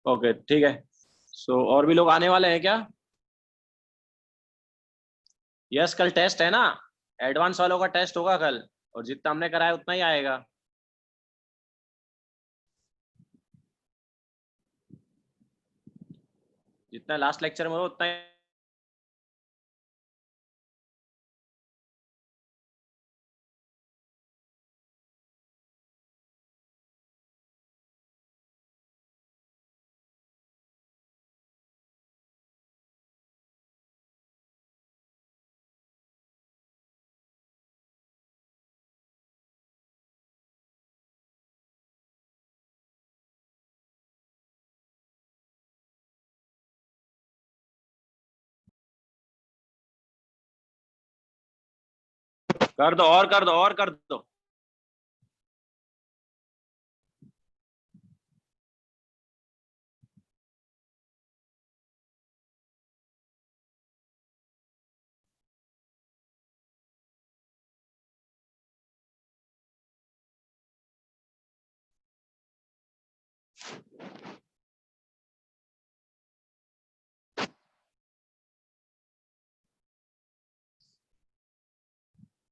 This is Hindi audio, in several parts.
ओके ठीक है। सो और भी लोग आने वाले हैं क्या? यस, कल टेस्ट है ना। एडवांस वालों का टेस्ट होगा कल, और जितना हमने कराया उतना ही आएगा। जितना लास्ट लेक्चर में हो उतना ही। कर दो, और कर दो, और कर दो।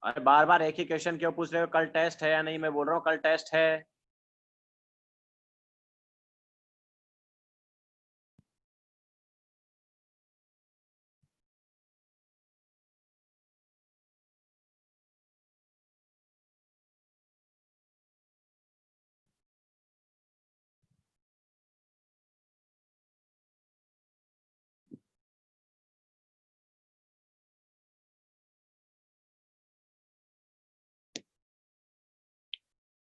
अरे बार बार एक ही क्वेश्चन क्यों पूछ रहे हो? कल टेस्ट है या नहीं? मैं बोल रहा हूँ कल टेस्ट है।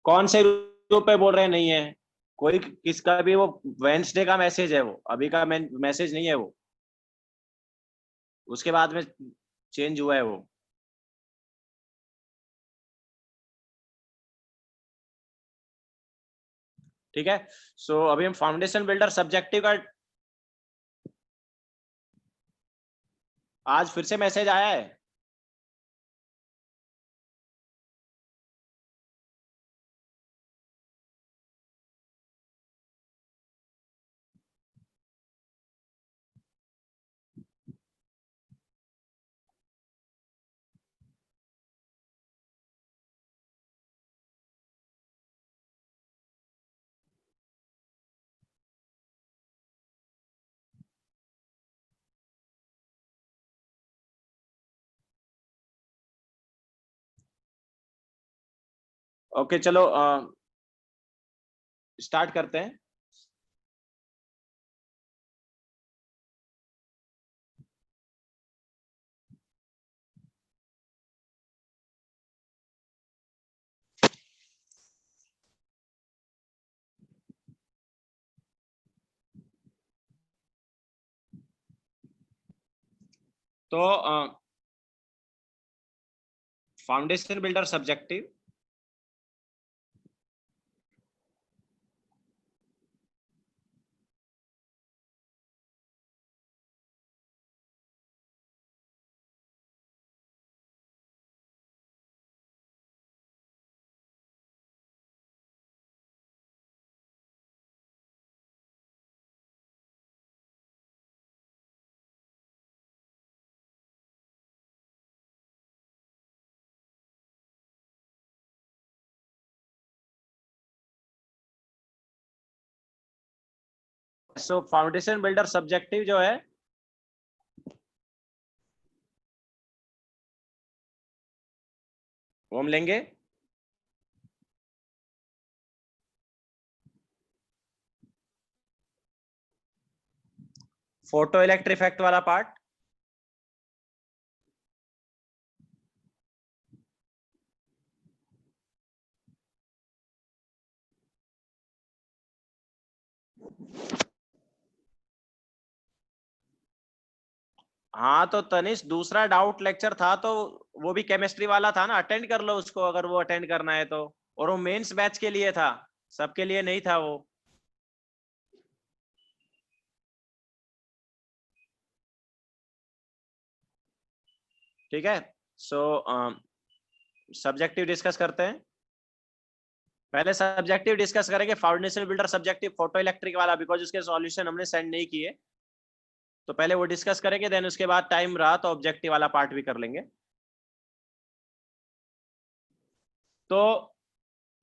कौन से ग्रुप पे बोल रहे हैं नहीं है? कोई किसका भी वो वेंसडे का मैसेज है, वो अभी का मैसेज नहीं है वो। उसके बाद में चेंज हुआ है वो। ठीक है। सो अभी हम फाउंडेशन बिल्डर सब्जेक्टिव का आज फिर से मैसेज आया है। ओके चलो स्टार्ट करते हैं। तो फाउंडेशन बिल्डर सब्जेक्टिव। सो फाउंडेशन बिल्डर सब्जेक्टिव जो है वो हम लेंगे। फोटो इलेक्ट्रिक इफेक्ट वाला पार्ट। हाँ तो तनिष, दूसरा डाउट लेक्चर था तो वो भी केमिस्ट्री वाला था ना, अटेंड कर लो उसको अगर वो अटेंड करना है तो। और वो मेंस बैच के लिए था, सबके लिए नहीं था वो। ठीक है। सो सब्जेक्टिव डिस्कस करते हैं। पहले सब्जेक्टिव डिस्कस करेंगे, foundation builder subjective photo electric वाला, बिकॉज उसके सॉल्यूशन हमने सेंड नहीं किए, तो पहले वो डिस्कस करेंगे, देन उसके बाद टाइम रहा तो ऑब्जेक्टिव वाला पार्ट भी कर लेंगे। तो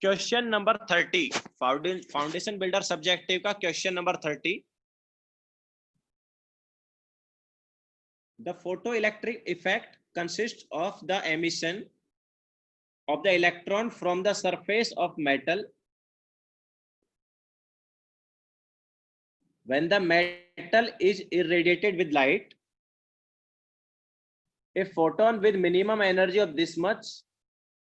question number 30, foundation builder subjective का question number 30। The photo electric effect consist of the emission of the electron from the surface of metal when the metal is irradiated with light. A photon with minimum energy of this much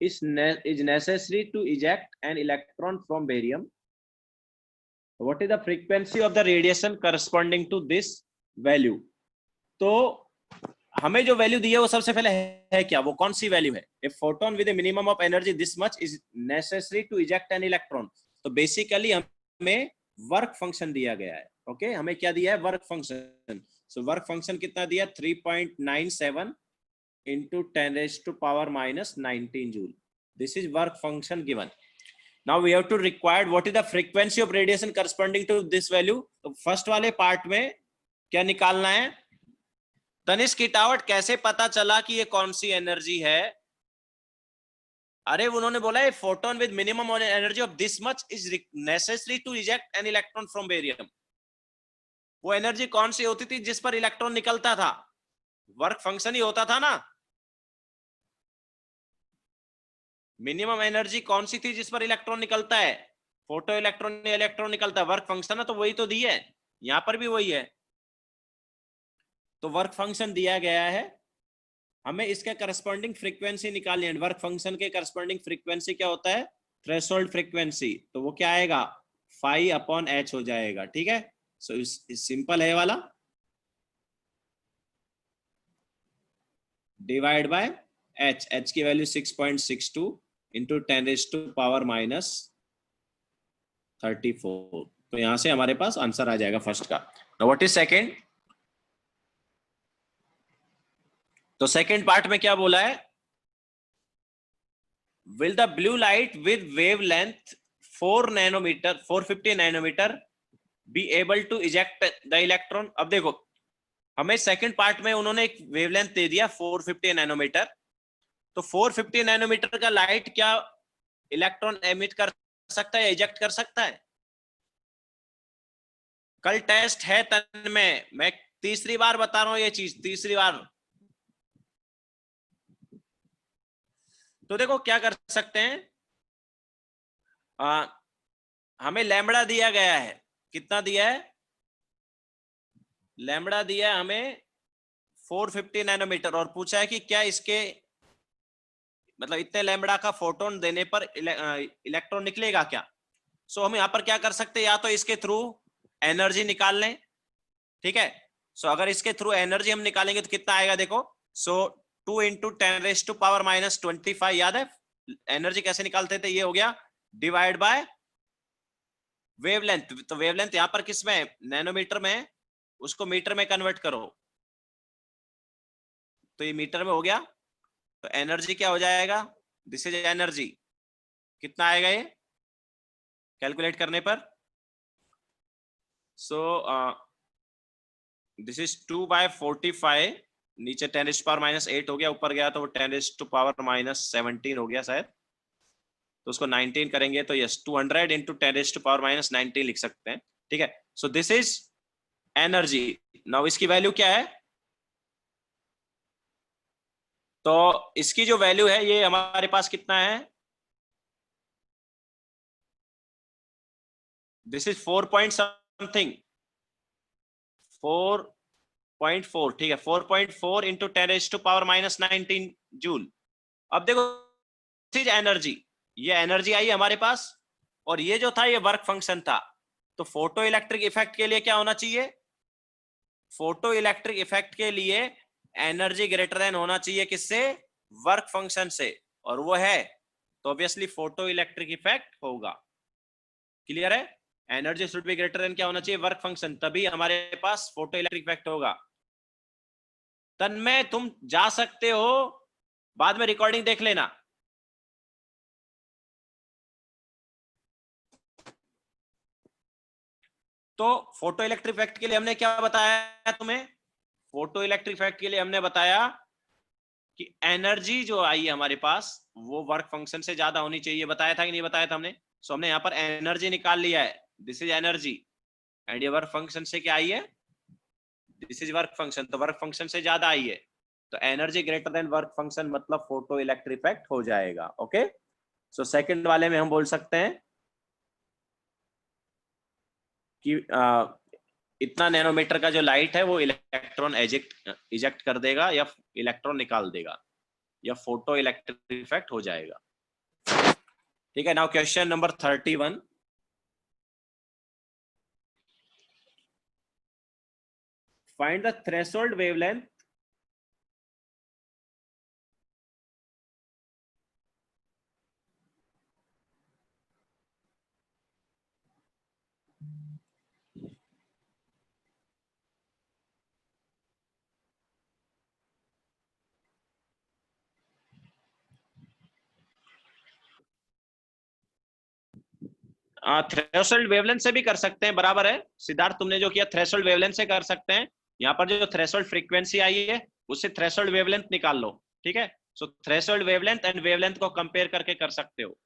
is necessary to eject an electron from barium. What is the frequency of the radiation corresponding to this value? तो हमें जो वैल्यू दी है वो सबसे पहले है क्या, वो कौन सी वैल्यू है? A photon with a minimum of energy this much is necessary to eject an electron. तो बेसिकली हमें वर्क फंक्शन दिया गया है। ओके, हमें क्या दिया है? Work function. So work function कितना दिया? 3.97 into 10 raised to power minus 19 joule. This is work function given. Now we have to require what is the frequency of radiation corresponding to this value. तो फर्स्ट वाले पार्ट में क्या निकालना है? तनिष्क किटावट कैसे पता चला कि ये कौन सी एनर्जी है? अरे उन्होंने बोला है photon with minimum energy of this much is necessary to eject an electron from barium. वो एनर्जी कौन सी होती थी जिस पर इलेक्ट्रॉन निकलता था? वर्क फंक्शन ही होता था ना। मिनिमम एनर्जी कौन सी थी जिस पर इलेक्ट्रॉन निकलता है? फोटो इलेक्ट्रॉन निकलता है, वर्क फंक्शन है, तो वही तो दी है, यहां पर भी वही है। तो वर्क फंक्शन दिया गया है, हमें इसका करस्पॉन्डिंग फ्रीक्वेंसी निकालनी है। वर्क फंक्शन के करस्पॉन्डिंग फ्रीक्वेंसी क्या होता है? Threshold frequency. तो वो क्या आएगा? फाई अपॉन एच हो जाएगा। ठीक है, सो सिंपल है वाला, डिवाइड बाय एच। एच की value 6.62 into 10 raise to power minus 34। तो यहां से हमारे पास आंसर आ जाएगा फर्स्ट का। Now what is second? तो सेकंड पार्ट में क्या बोला है? Will the blue light with wavelength 450 nanometre be able to eject the electron? अब देखो, हमें सेकंड पार्ट में उन्होंने एक वेवलेंथ दे दिया 450 नैनोमीटर। तो 450 नैनोमीटर का लाइट क्या इलेक्ट्रॉन एमिट कर सकता है, इजेक्ट कर सकता है? कल टेस्ट है तन में, मैं तीसरी बार बता रहा हूं ये चीज, तीसरी बार। तो देखो क्या कर सकते हैं, हमें लैम्बडा दिया गया है। कितना दिया है? लैम्बडा दिया है हमें 450 नैनोमीटर, और पूछा है कि क्या इसके मतलब इतने लैम्बडा का फोटोन देने पर इलेक्ट्रॉन निकलेगा क्या? सो हम यहां पर क्या कर सकते हैं, या तो इसके थ्रू एनर्जी निकाल लें। ठीक है, सो अगर इसके थ्रू एनर्जी हम निकालेंगे तो कितना आएगा? देखो, so 2 into 10 raise to power minus 25, याद है एनर्जी कैसे निकालते थे? ये हो गया डिवाइड बाय वेवलेंथ। तो वेवलेंथ यहां पर किस में? नैनोमीटर में, उसको मीटर में कन्वर्ट करो, तो ये मीटर में हो गया। तो एनर्जी क्या हो जाएगा? This is energy. कितना आएगा ये कैलकुलेट करने पर? सो दिस इज 2/45, नीचे 10 रेज़ टू पावर माइनस 8 हो गया, ऊपर गया तो वो 10 रेज़ टू पावर माइनस 17 हो गया शायद। तो उसको 19 करेंगे तो yes 200 into 10 raise to power minus 19 लिख सकते हैं। ठीक है, so this is energy. Now इसकी वैल्यू क्या है? तो इसकी जो वैल्यू है ये हमारे पास कितना है? This is 4 point something, 4.4। ठीक है, 4.4 into 10 raise to power minus 19 joule. अब देखो एनर्जी, ये एनर्जी आई हमारे पास, और ये जो था ये वर्क फंक्शन था। तो फोटो इलेक्ट्रिक इफेक्ट के लिए क्या होना चाहिए? फोटो इलेक्ट्रिक इफेक्ट के लिए एनर्जी ग्रेटर देन होना चाहिए किससे? वर्क फंक्शन से, और वो है, तो ऑब्वियसली फोटो इलेक्ट्रिक इफेक्ट होगा। क्लियर है? Energy should be greater than क्या होना चाहिए? वर्क फंक्शन, तभी हमारे पास फोटो इलेक्ट्रिक इफेक्ट होगा। तन्मय तुम जा सकते हो, बाद में रिकॉर्डिंग देख लेना। तो फोटो इलेक्ट्रिक इफेक्ट के लिए हमने क्या बताया तुम्हें? फोटो इलेक्ट्रिक इफेक्ट के लिए हमने बताया कि एनर्जी जो आई है हमारे पास वो वर्क फंक्शन से ज्यादा होनी चाहिए। बताया था कि नहीं बताया था हमने? सो हमने यहाँ पर एनर्जी निकाल लिया है, दिस इज एनर्जी, एंड ये वर्क फंक्शन से क्या आई है? दिस इज वर्क फंक्शन, तो वर्क फंक्शन से ज्यादा आई है, तो energy greater than work function मतलब फोटो इलेक्ट्रिक इफेक्ट हो जाएगा। ओके, सो सेकंड वाले में हम बोल सकते हैं कि इतना नैनोमीटर का जो लाइट है वो इलेक्ट्रॉन इजेक्ट कर देगा या इलेक्ट्रॉन निकाल देगा, या फोटो इलेक्ट्रिक इफेक्ट हो जाएगा। ठीक है, now question number 31। Find the threshold wavelength threshold wavelength से भी कर सकते हैं, बराबर है सिद्धार्थ, तुमने जो किया थ्रेशोल्ड वेवलेंथ से कर सकते हैं। यहाँ पर जो थ्रेशोल्ड फ्रीक्वेंसी आई है उससे थ्रेशोल्ड वेवलेंथ निकाल लो। ठीक है, सो थ्रेशोल्ड वेवलेंथ एंड वेवलेंथ को कंपेयर करके कर सकते हो।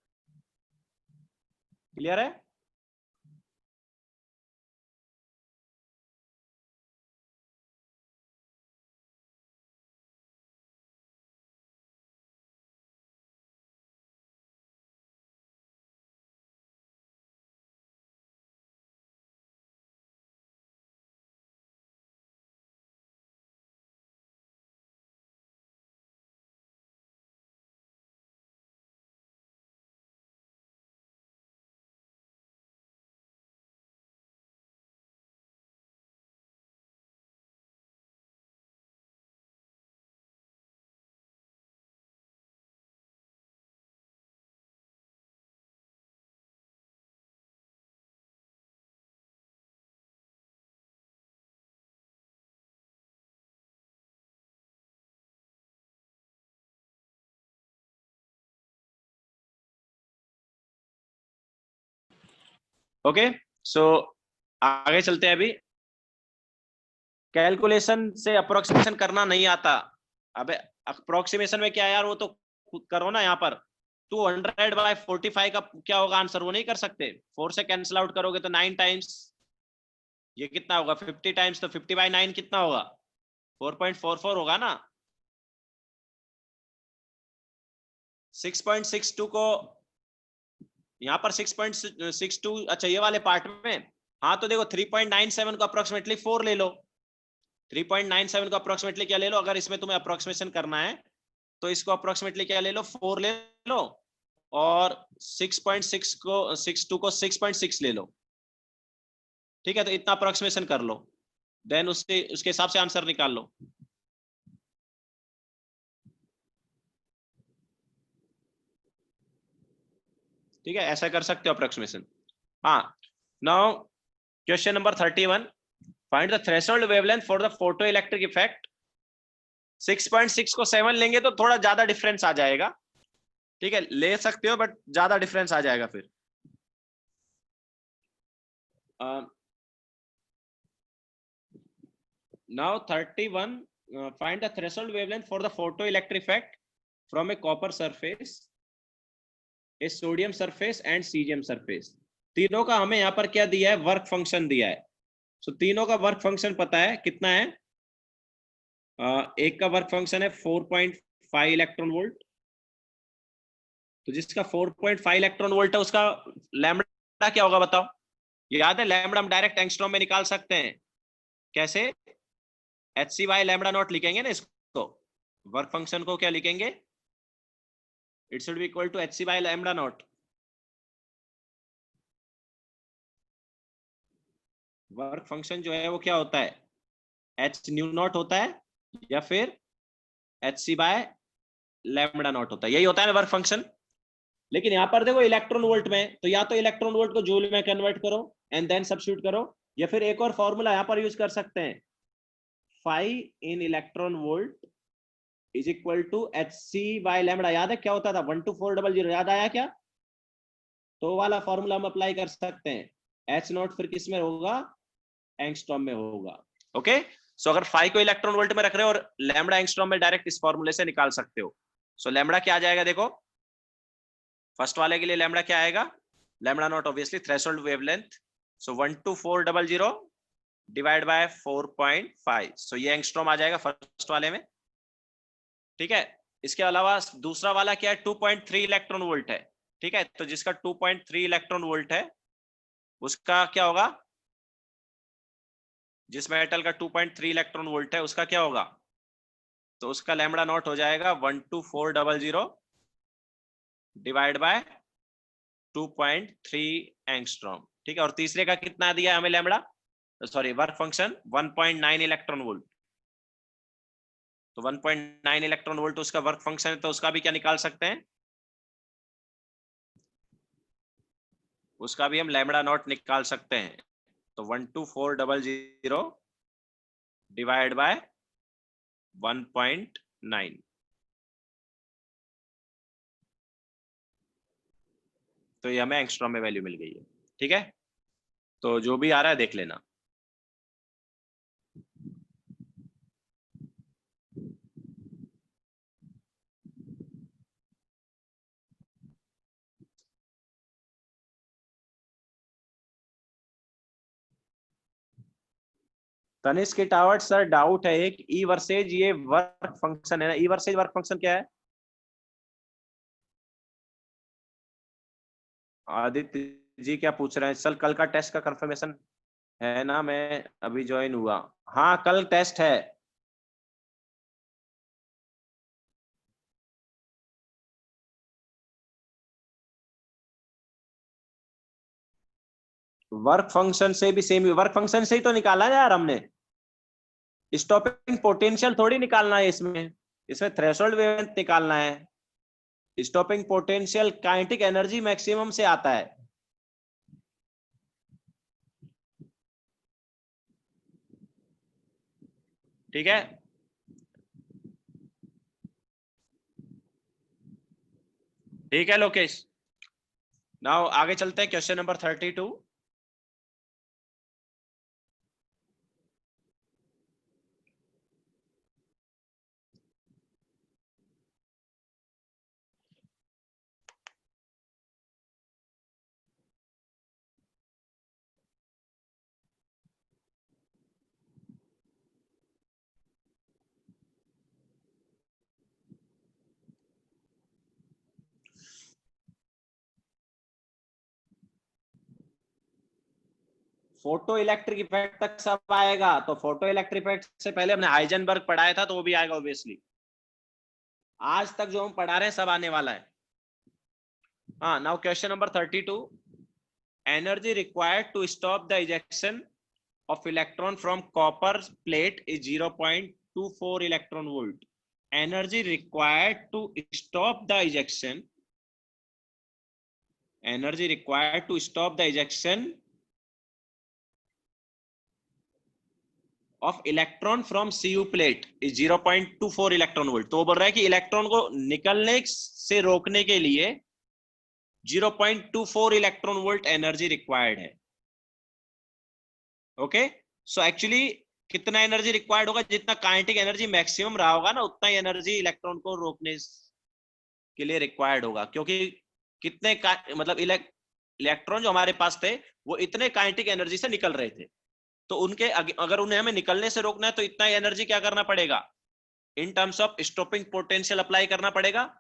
क्लियर है? ओके, सो आगे चलते हैं। अभी कैलकुलेशन से अप्रोक्सीमेशन करना नहीं आता। अबे अप्रोक्सीमेशन में क्या यार, वो तो खुद करो ना। यहाँ पर 200/45 का क्या होगा आंसर, वो नहीं कर सकते? 4 से कैंसिल आउट करोगे तो 9 टाइम्स, ये कितना होगा 50 टाइम्स, तो 50/9 कितना होगा? 4.44 होगा ना। 6.62 को यहाँ पर 6.62, अच्छा ये वाले पार्ट में, हाँ तो देखो 3.97 को अप्रोक्सीमेटली 4 ले लो। 3.97 को अप्रोक्सीमेटली क्या ले लो, अगर इसमें तुम्हें अप्रोक्सीमेशन करना है तो इसको अप्रोक्सीमेटली क्या ले लो, 4 ले लो, और 6.6 को 62 को 6.6 ले लो। ठीक है, तो इतना अप्रोक्सीमेशन कर लो, देन उसके उसके हिसाब से आंसर निकाल लो। ठीक है, ऐसा कर सकते हो अप्रोक्सीमेशन। हाँ, now question number 31। Find the threshold wavelength for the photo electric effect. 6.6 को 7 लेंगे तो थोड़ा ज्यादा डिफरेंस आ जाएगा। ठीक है, ले सकते हो बट ज्यादा डिफरेंस आ जाएगा फिर। Now 31, find the threshold wavelength for the photo electric effect from A copper surface, A sodium surface and caesium surface. तीनों का हमें यहाँ पर क्या दिया है, वर्क फंक्शन दिया है। सो तीनों का वर्क फंक्शन पता है कितना है? एक का वर्क फंक्शन है 4.5 इलेक्ट्रॉन वोल्ट, तो जिसका 4.5 इलेक्ट्रॉन वोल्ट है उसका लैम्बडा क्या होगा बताओ? याद है लैम्बडा हम डायरेक्ट एंगस्ट्रॉम में निकाल सकते हैं। कैसे? HC/, लैम्बडा नॉट लिखेंगे ना इसको। वर्क फंक्शन को क्या लिखेंगे? It should be equal to HC/, lambda naught. Work function जो है वो क्या होता है, H न्यू नॉट होता है, या फिर HC/, लैम्बडा नॉट होता है, यही होता है ना वर्क फंक्शन। लेकिन यहाँ पर देखो इलेक्ट्रॉन वोल्ट में, तो या तो इलेक्ट्रॉन वोल्ट को जूल में कन्वर्ट करो एंड देन सब्स्टिट्यूट करो, या फिर एक और फॉर्मूला यहाँ पर यूज कर सकते हैं, phi in electron volt is equal to HC/लैम्बडा। याद है क्या होता था, 12400, याद आया क्या? तो वाला फॉर्मूला हम अप्लाई कर सकते हैं। H नॉट फिर किस में होगा, एंगस्ट्रॉम में होगा। ओके, सो अगर फाई को इलेक्ट्रॉन वोल्ट में रख रहे हो और लैम्बडा एंगस्ट्रॉम में, डायरेक्ट इस फॉर्मूले से निकाल सकते हो। सो लैम्बडा क्या आ जाएगा, देखो फर्स्ट वाले के लिए लैम्बडा क्या आएगा, lambda naught obviously threshold wavelength, so 12400 divide by 4.5, सो ये एंगस्ट्रॉम आ जाएगा फर्स्ट वाले में। ठीक है, इसके अलावा दूसरा वाला क्या है, 2.3 इलेक्ट्रॉन वोल्ट है। ठीक है, तो जिसका 2.3 इलेक्ट्रॉन वोल्ट है उसका क्या होगा, जिस मेटल का 2.3 इलेक्ट्रॉन वोल्ट है उसका क्या होगा, तो उसका लैम्बडा नॉट हो जाएगा 12400 डिवाइड बाय 2.3 एंगस्ट्रॉम। ठीक है, और तीसरे का कितना दिया हमें lambda, sorry work function 1.9 electron volt, तो 1.9 इलेक्ट्रॉन वोल्ट उसका वर्क फंक्शन है, तो उसका भी क्या निकाल सकते हैं, उसका भी हम लैम्बडा नॉट निकाल सकते हैं। तो 12400 डिवाइड बाय 1.9, तो ये हमें एंगस्ट्रॉम में वैल्यू मिल गई है। ठीक है, तो जो भी आ रहा है देख लेना। तनिष्क के टावर्ड सर डाउट है एक, ई वर्सेज ये वर्क फंक्शन है ना, ई वर्सेज वर्क फंक्शन क्या है, आदित्य जी क्या पूछ रहे हैं, सर कल का टेस्ट का कंफर्मेशन है ना, मैं अभी ज्वाइन हुआ, हाँ कल टेस्ट है। वर्क फंक्शन से भी सेम, वर्क फंक्शन से ही तो निकाला है यार हमने, स्टॉपिंग पोटेंशियल थोड़ी निकालना है इसमें, इसमें थ्रेशोल्ड वेवलेंथ निकालना है। Stopping potential kinetic energy maximum से आता है। ठीक है, ठीक है लोकेश, नाउ आगे चलते हैं question number 32। Photo electric effect तक सब आएगा, तो फोटो इलेक्ट्रिक इफेक्ट से पहले हमने हाइजेनबर्ग पढ़ाया था, तो वो भी आएगा ऑब्वियसली। आज तक जो हम पढ़ा रहे हैं सब आने वाला है। हाँ, now question number 32, energy required to stop the ejection of electron from copper plate is 0.24 electron volt. Energy required to stop the ejection, energy required to stop the ejection of electron from Cu plate is 0.24 electron volt. तो वो बोल रहा है कि इलेक्ट्रॉन को निकलने से रोकने के लिए 0.24 इलेक्ट्रॉन वोल्ट एनर्जी रिक्वायर्ड है। ओके, सो एक्चुअली कितना एनर्जी रिक्वायर्ड होगा, जितना काइनेटिक एनर्जी मैक्सिमम रहा होगा ना, उतना ही एनर्जी इलेक्ट्रॉन को रोकने के लिए रिक्वायर्ड होगा, क्योंकि कितने मतलब इलेक्ट्रॉन जो हमारे पास थे वो इतने काइनेटिक एनर्जी से निकल रहे थे, तो उनके अगर उन्हें हमें निकलने से रोकना है तो इतना एनर्जी क्या करना पड़ेगा, in terms of stopping potential apply करना पड़ेगा।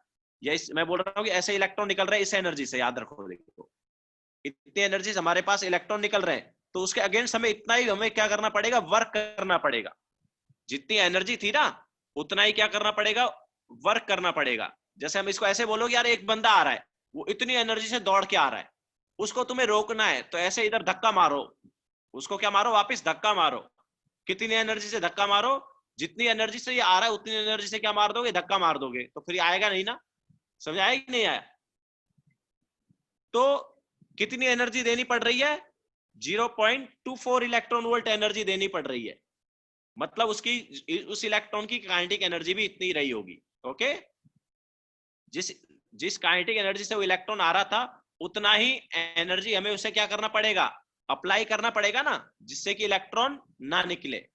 या मैं बोल रहा हूँ कि ऐसे इलेक्ट्रॉन निकल रहे हैं इस एनर्जी से, याद रखो, देखो इतनी एनर्जी हमारे पास इलेक्ट्रॉन निकल रहे हैं, तो उसके अगेंस्ट हमें इतना ही हमें क्या करना पड़ेगा, वर्क करना पड़ेगा। जितनी एनर्जी थी ना उतना ही क्या करना पड़ेगा, वर्क करना पड़ेगा। जैसे हम इसको ऐसे बोलोगे यार एक बंदा आ रहा है, वो इतनी एनर्जी से दौड़ के आ रहा है, उसको तुम्हें रोकना है, तो ऐसे इधर धक्का मारो, उसको क्या मारो, वापस धक्का मारो। कितनी एनर्जी से धक्का मारो, जितनी एनर्जी से ये आ रहा है उतनी एनर्जी से क्या मार दोगे, धक्का मार दोगे, तो फिर आएगा नहीं ना, समझ आया कि नहीं आया। तो कितनी एनर्जी देनी पड़ रही है, 0.24 इलेक्ट्रॉन वोल्ट एनर्जी देनी पड़ रही है, मतलब उसकी उस इलेक्ट्रॉन की काइनेटिक एनर्जी भी इतनी रही होगी। ओके, जिस जिस काइनेटिक एनर्जी से वो इलेक्ट्रॉन आ रहा था उतना ही एनर्जी हमें उसे क्या करना पड़ेगा, अप्लाई करना पड़ेगा ना, जिससे कि इलेक्ट्रॉन ना निकले।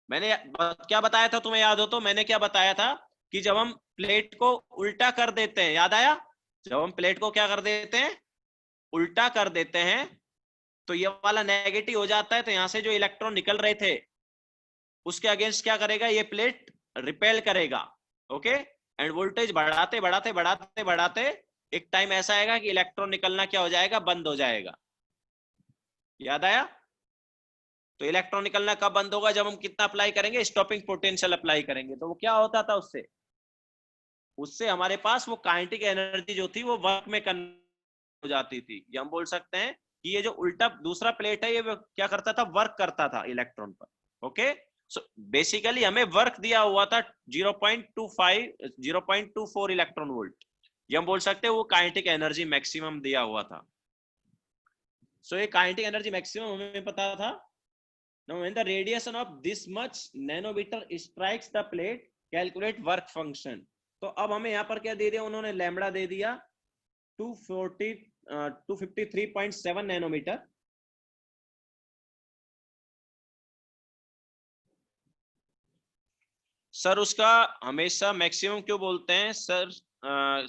मैंने क्या बताया था, तुम्हें याद हो तो मैंने क्या बताया था कि जब हम प्लेट को उल्टा कर देते हैं, याद आया? जब हम प्लेट को क्या कर देते हैं, उल्टा कर देते हैं, तो ये वाला नेगेटिव हो जाता है, तो यहां से जो इलेक्ट्रॉन निकल रहे थे उसके अगेंस्ट क्या करेगा, ये प्लेट रिपेल करेगा। ओके, एंड वोल्टेज बढ़ाते बढ़ाते बढ़ाते बढ़ाते एक टाइम ऐसा आएगा कि इलेक्ट्रॉन निकलना क्या हो जाएगा, बंद हो जाएगा। याद आया? तो इलेक्ट्रॉन निकलना कब बंद होगा, जब हम कितना अप्लाई करेंगे, स्टॉपिंग पोटेंशियल अप्लाई करेंगे। तो वो क्या होता था, उससे उससे हमारे पास वो काइनेटिक एनर्जी जो थी वो वर्क में कन्वर्ट हो जाती थी। ये हम बोल सकते हैं कि ये जो उल्टा दूसरा प्लेट है, ये क्या करता था, वर्क करता था इलेक्ट्रॉन पर। ओके, सो बेसिकली हमें वर्क दिया हुआ था 0.24 इलेक्ट्रॉन वोल्ट। ये हम बोल सकते हैं वो काइनेटिक एनर्जी मैक्सिमम दिया हुआ था। सो ये काइनेटिक एनर्जी मैक्सिमम हमें पता था। Now, when the radiation of this much nanometer strikes the plate, calculate work function. तो अब हमें यहाँ पर क्या दे दिया उन्होंने, लैम्बडा दे दिया 253.7 नैनोमीटर। सर उसका हमेशा मैक्सिमम क्यों बोलते हैं सर?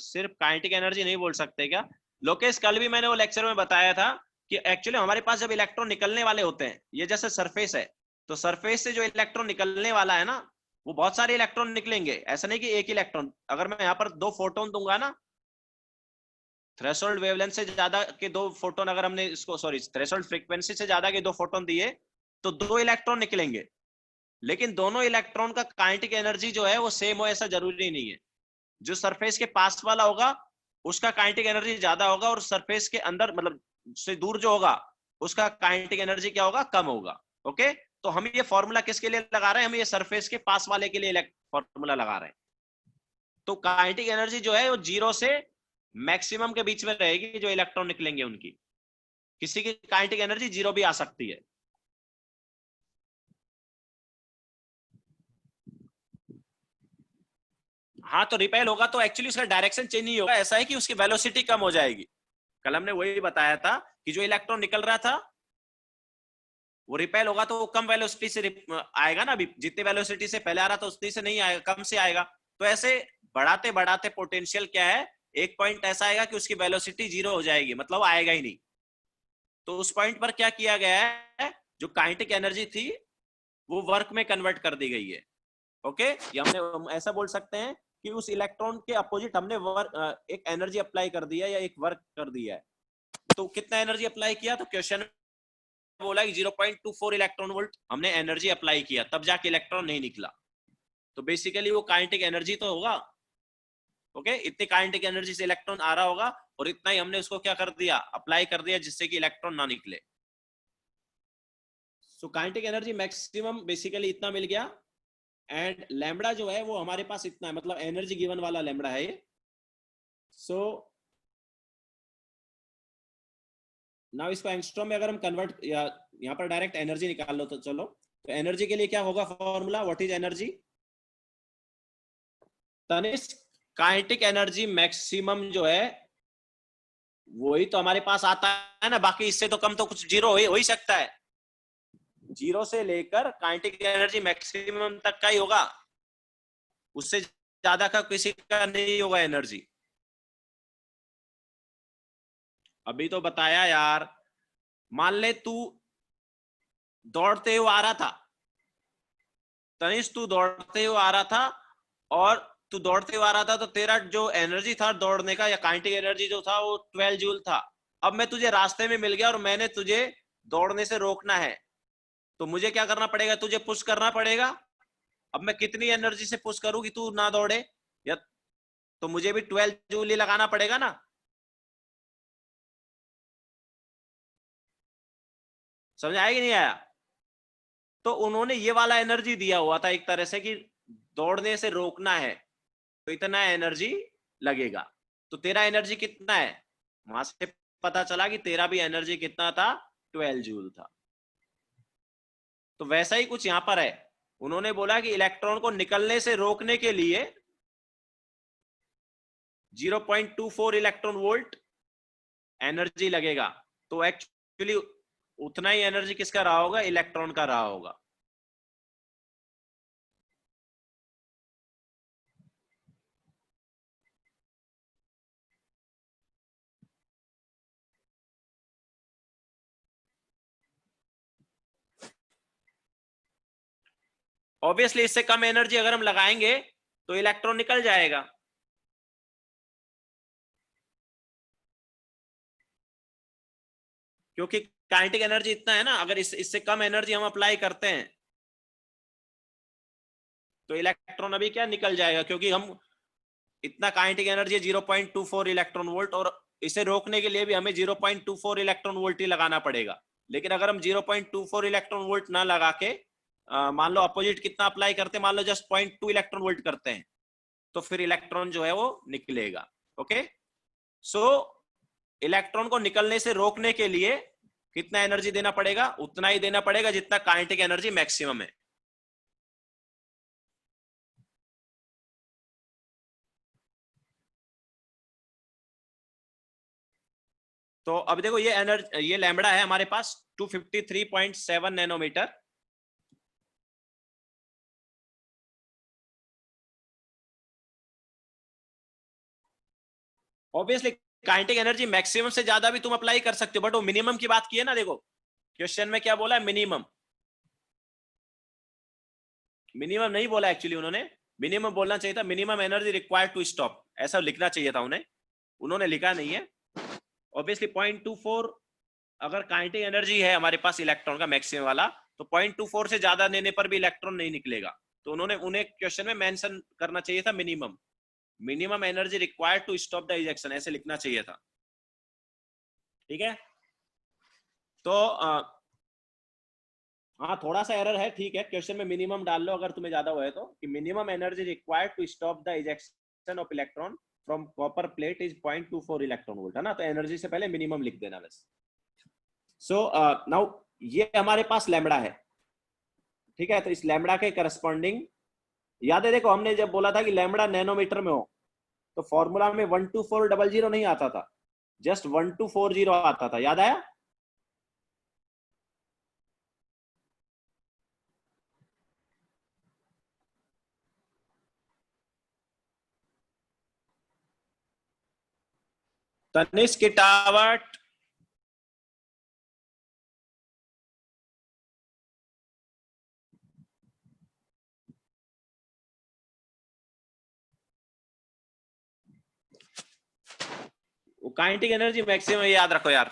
सिर्फ काइनेटिक एनर्जी नहीं बोल सकते क्या? लोकेश, कल भी मैंने वो लेक्चर में बताया था कि एक्चुअली हमारे पास जब इलेक्ट्रॉन निकलने वाले होते हैं, ये जैसे सरफेस है, तो सरफेस से जो इलेक्ट्रॉन निकलने वाला है ना, वो बहुत सारे इलेक्ट्रॉन निकलेंगे, ऐसा नहीं कि एक इलेक्ट्रॉन। अगर मैं यहाँ पर 2 फोटोन दूंगा ना, थ्रेशोल्ड वेवलेंथ से ज्यादा के 2 फोटोन, अगर हमने इसको थ्रेशोल्ड फ्रीक्वेंसी से ज्यादा के 2 फोटोन दिए, तो 2 इलेक्ट्रॉन निकलेंगे। लेकिन दोनों इलेक्ट्रॉन का काइनेटिक एनर्जी जो है वो सेम हो, ऐसा जरूरी नहीं है। जो सरफेस के पास वाला होगा उसका काइनेटिक एनर्जी ज्यादा होगा, और सरफेस के अंदर मतलब से दूर जो होगा उसका काइनेटिक एनर्जी क्या होगा, कम होगा। ओके, तो हम ये फॉर्मूला किसके लिए लगा रहे हैं, हम ये सरफेस के पास वाले के लिए फॉर्मूला लगा रहे हैं। तो काइनेटिक एनर्जी जो है वो 0 से मैक्सिमम के बीच में रहेगी, जो इलेक्ट्रॉन निकलेंगे उनकी। किसी की काइनेटिक एनर्जी 0 भी आ सकती है। हाँ, तो रिपेल होगा तो एक्चुअली उसका डायरेक्शन चेंज नहीं होगा, ऐसा है कि उसकी वेलोसिटी कम हो जाएगी। कल हमने वही बताया था कि जो इलेक्ट्रॉन निकल रहा था वो रिपेल होगा तो वो कम वेलोसिटी से आएगा ना। अभी जितनी वेलोसिटी से पहले आ रहा था उतनी से नहीं आएगा, कम से आएगा। तो ऐसे बढ़ाते बढ़ाते पोटेंशियल क्या है, एक पॉइंट ऐसा आएगा कि उसकी वेलोसिटी 0 हो जाएगी, मतलब आएगा ही नहीं। तो उस पॉइंट पर क्या किया गया है, जो काइनेटिक एनर्जी थी वो वर्क में कन्वर्ट कर दी गई है। ओके, ये हम ऐसा बोल सकते हैं कि उस इलेक्ट्रॉन के अपोजिट हमने एक एनर्जी अप्लाई कर दिया या एक वर्क कर दिया है। तो कितना एनर्जी अप्लाई किया, तो क्वेश्चन बोला कि 0.24 इलेक्ट्रॉन वोल्ट हमने एनर्जी अप्लाई किया, तब जाके इलेक्ट्रॉन नहीं निकला। तो बेसिकली वो काइनेटिक एनर्जी तो होगा। ओके, इतनी काइनेटिक एनर्जी से इलेक्ट्रॉन आ रहा होगा, और इतना ही हमने उसको क्या कर दिया, अप्लाई कर दिया, जिससे कि इलेक्ट्रॉन ना निकले। So kinetic energy maximum basically इतना मिल गया। एंड लैम्बडा जो है वो हमारे पास इतना है, मतलब एनर्जी गिवन वाला लैम्बडा है ये। सो नाउ इसको एंगस्ट्रॉम में अगर हम कन्वर्ट, या यहाँ पर डायरेक्ट एनर्जी निकाल लो, तो चलो, तो एनर्जी के लिए क्या होगा formula, what is energy? Tanishq, kinetic energy maximum जो है वही तो हमारे पास आता है ना, बाकी इससे तो कम तो कुछ 0 हो ही सकता है। 0 से लेकर काइनेटिक एनर्जी मैक्सिमम तक का ही होगा, उससे ज्यादा का किसी का नहीं होगा एनर्जी। अभी तो बताया यार, मान ले तू दौड़ते हुए आ रहा था, तनिष्क तू दौड़ते हुए आ रहा था, और तू दौड़ते हुए आ रहा था, तो तेरा जो एनर्जी था दौड़ने का, या काइनेटिक एनर्जी जो था वो 12 जूल था। अब मैं तुझे रास्ते में मिल गया और मैंने तुझे दौड़ने से रोकना है, तो मुझे क्या करना पड़ेगा, तुझे पुश करना पड़ेगा। अब मैं कितनी एनर्जी से पुश करूं कि तू ना दौड़े, या तो मुझे भी 12 जूल ही लगाना पड़ेगा ना। समझ आया कि नहीं आया? तो उन्होंने ये वाला एनर्जी दिया हुआ था एक तरह से कि दौड़ने से रोकना है, तो इतना एनर्जी लगेगा। तो तेरा एनर्जी कितना है, वहां से पता चला कि तेरा भी एनर्जी कितना था, 12 जूल था। तो वैसा ही कुछ यहां पर है, उन्होंने बोला कि इलेक्ट्रॉन को निकलने से रोकने के लिए 0.24 इलेक्ट्रॉन वोल्ट एनर्जी लगेगा। तो एक्चुअली उतना ही एनर्जी किसका रहा होगा, इलेक्ट्रॉन का रहा होगा। ऑब्वियसली इससे कम एनर्जी अगर हम लगाएंगे तो इलेक्ट्रॉन निकल जाएगा। क्योंकि काइनेटिक एनर्जी इतना है ना, अगर इससे कम एनर्जी हम अप्लाई करते हैं तो इलेक्ट्रॉन अभी क्या निकल जाएगा, क्योंकि हम इतना काइनेटिक एनर्जी 0.24 इलेक्ट्रॉन वोल्ट, और इसे रोकने के लिए भी हमें 0.24 इलेक्ट्रॉन वोल्ट ही लगाना पड़ेगा। लेकिन अगर हम 0.24 इलेक्ट्रॉन वोल्ट ना लगा के मान लो अपोजिट कितना अप्लाई करते हैं, मान लो जस्ट 0.2 इलेक्ट्रॉन वोल्ट करते हैं, तो फिर इलेक्ट्रॉन जो है वो निकलेगा। ओके, सो इलेक्ट्रॉन को निकलने से रोकने के लिए कितना एनर्जी देना पड़ेगा, उतना ही देना पड़ेगा जितना काइनेटिक एनर्जी मैक्सिमम है। तो अब देखो ये एनर्जी, ये लैम्बडा है हमारे पास 253.7 nanometre. Obviously kinetic energy maximum से ज्यादा भी तुम अप्लाई कर सकते हो, बट वो मिनिमम की बात की है ना। देखो क्वेश्चन में क्या बोला है, मिनिमम। मिनिमम नहीं बोला एक्चुअली उन्होंने, मिनिमम बोलना चाहिए था, minimum energy required to stop, ऐसा लिखना चाहिए था उन्हें, उन्होंने लिखा नहीं है। ऑब्वियसली 0.24 अगर काइनेटिक एनर्जी है हमारे पास इलेक्ट्रॉन का मैक्सिमम वाला, तो 0.24 से ज्यादा देने पर भी इलेक्ट्रॉन नहीं निकलेगा। तो उन्हें क्वेश्चन में मेंशन करना चाहिए था minimum, minimum energy required to stop the ejection, ऐसे लिखना चाहिए था। ठीक है, तो हाँ थोड़ा सा एरर है, ठीक है, क्वेश्चन में मिनिमम डाल लो अगर तुम्हें ज्यादा हुआ है तो, कि minimum energy required to stop the ejection of electron from copper plate is 0.24 electron volt, है ना। तो एनर्जी से पहले मिनिमम लिख देना बस। सो नाउ ये हमारे पास लैम्बडा है, ठीक है। तो इस लैम्बडा के करस्पॉन्डिंग याद है, देखो हमने जब बोला था कि लैम्बडा नैनोमीटर में हो, तो फॉर्मूला में 12400 नहीं आता था, जस्ट 1240 आता था, याद आया। तनिष्क किटावट, काइनेटिक एनर्जी मैक्सिमम याद रखो यार,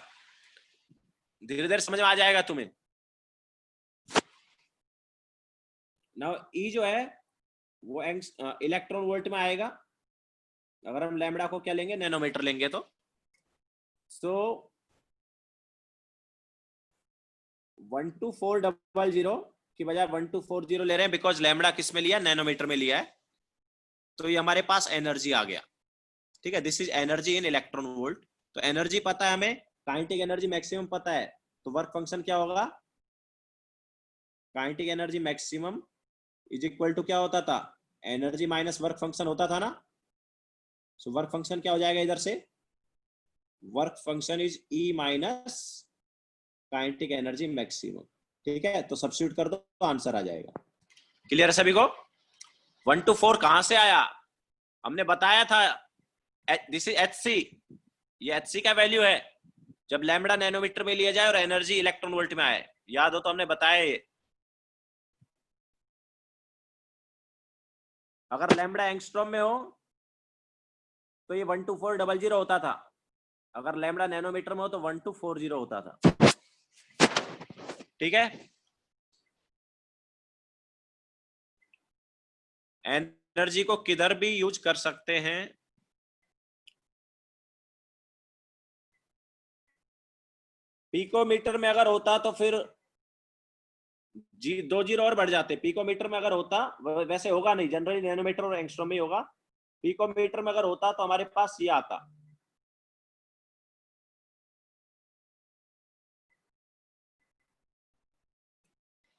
धीरे धीरे समझ में आ जाएगा तुम्हें। ना ई जो है वो इलेक्ट्रॉन वोल्ट में आएगा, अगर हम लैम्बडा को क्या लेंगे, नैनोमीटर लेंगे तो। सो 12400 की बजाय 1240 ले रहे हैं, बिकॉज लैम्बडा किस में लिया, नैनोमीटर में लिया है। तो ये हमारे पास एनर्जी आ गया, ठीक है, this is energy in electron volt. तो एनर्जी पता है हमें, काइनेटिक एनर्जी मैक्सिमम पता है, तो वर्क फंक्शन क्या होगा, kinetic energy maximum is equal to क्या होता था, एनर्जी माइनस वर्क फंक्शन होता था ना। सो वर्क फंक्शन क्या हो जाएगा इधर से, work function is E minus kinetic energy maximum, ठीक है। तो सब्स्टिट्यूट कर दो तो आंसर आ जाएगा। क्लियर है सभी को। 1 to 4 कहां से आया, हमने बताया था, दिस इज एचसी, ये एचसी का वैल्यू है जब लैम्बडा नैनोमीटर में लिया जाए और एनर्जी इलेक्ट्रॉन वोल्ट में आए, याद हो तो हमने बताया ये। अगर लैम्बडा एंगस्ट्रॉम में हो तो ये 12400 होता था, अगर लैम्बडा नैनोमीटर में हो तो 1240 होता था, ठीक है। एनर्जी को किधर भी यूज कर सकते हैं, पिकोमीटर में अगर होता तो फिर 2 जीरो और बढ़ जाते, पिकोमीटर में अगर होता, वैसे होगा नहीं, जनरली नैनोमीटर और एंगस्ट्रॉम में ही होगा, पिकोमीटर में अगर होता तो हमारे पास ये आता।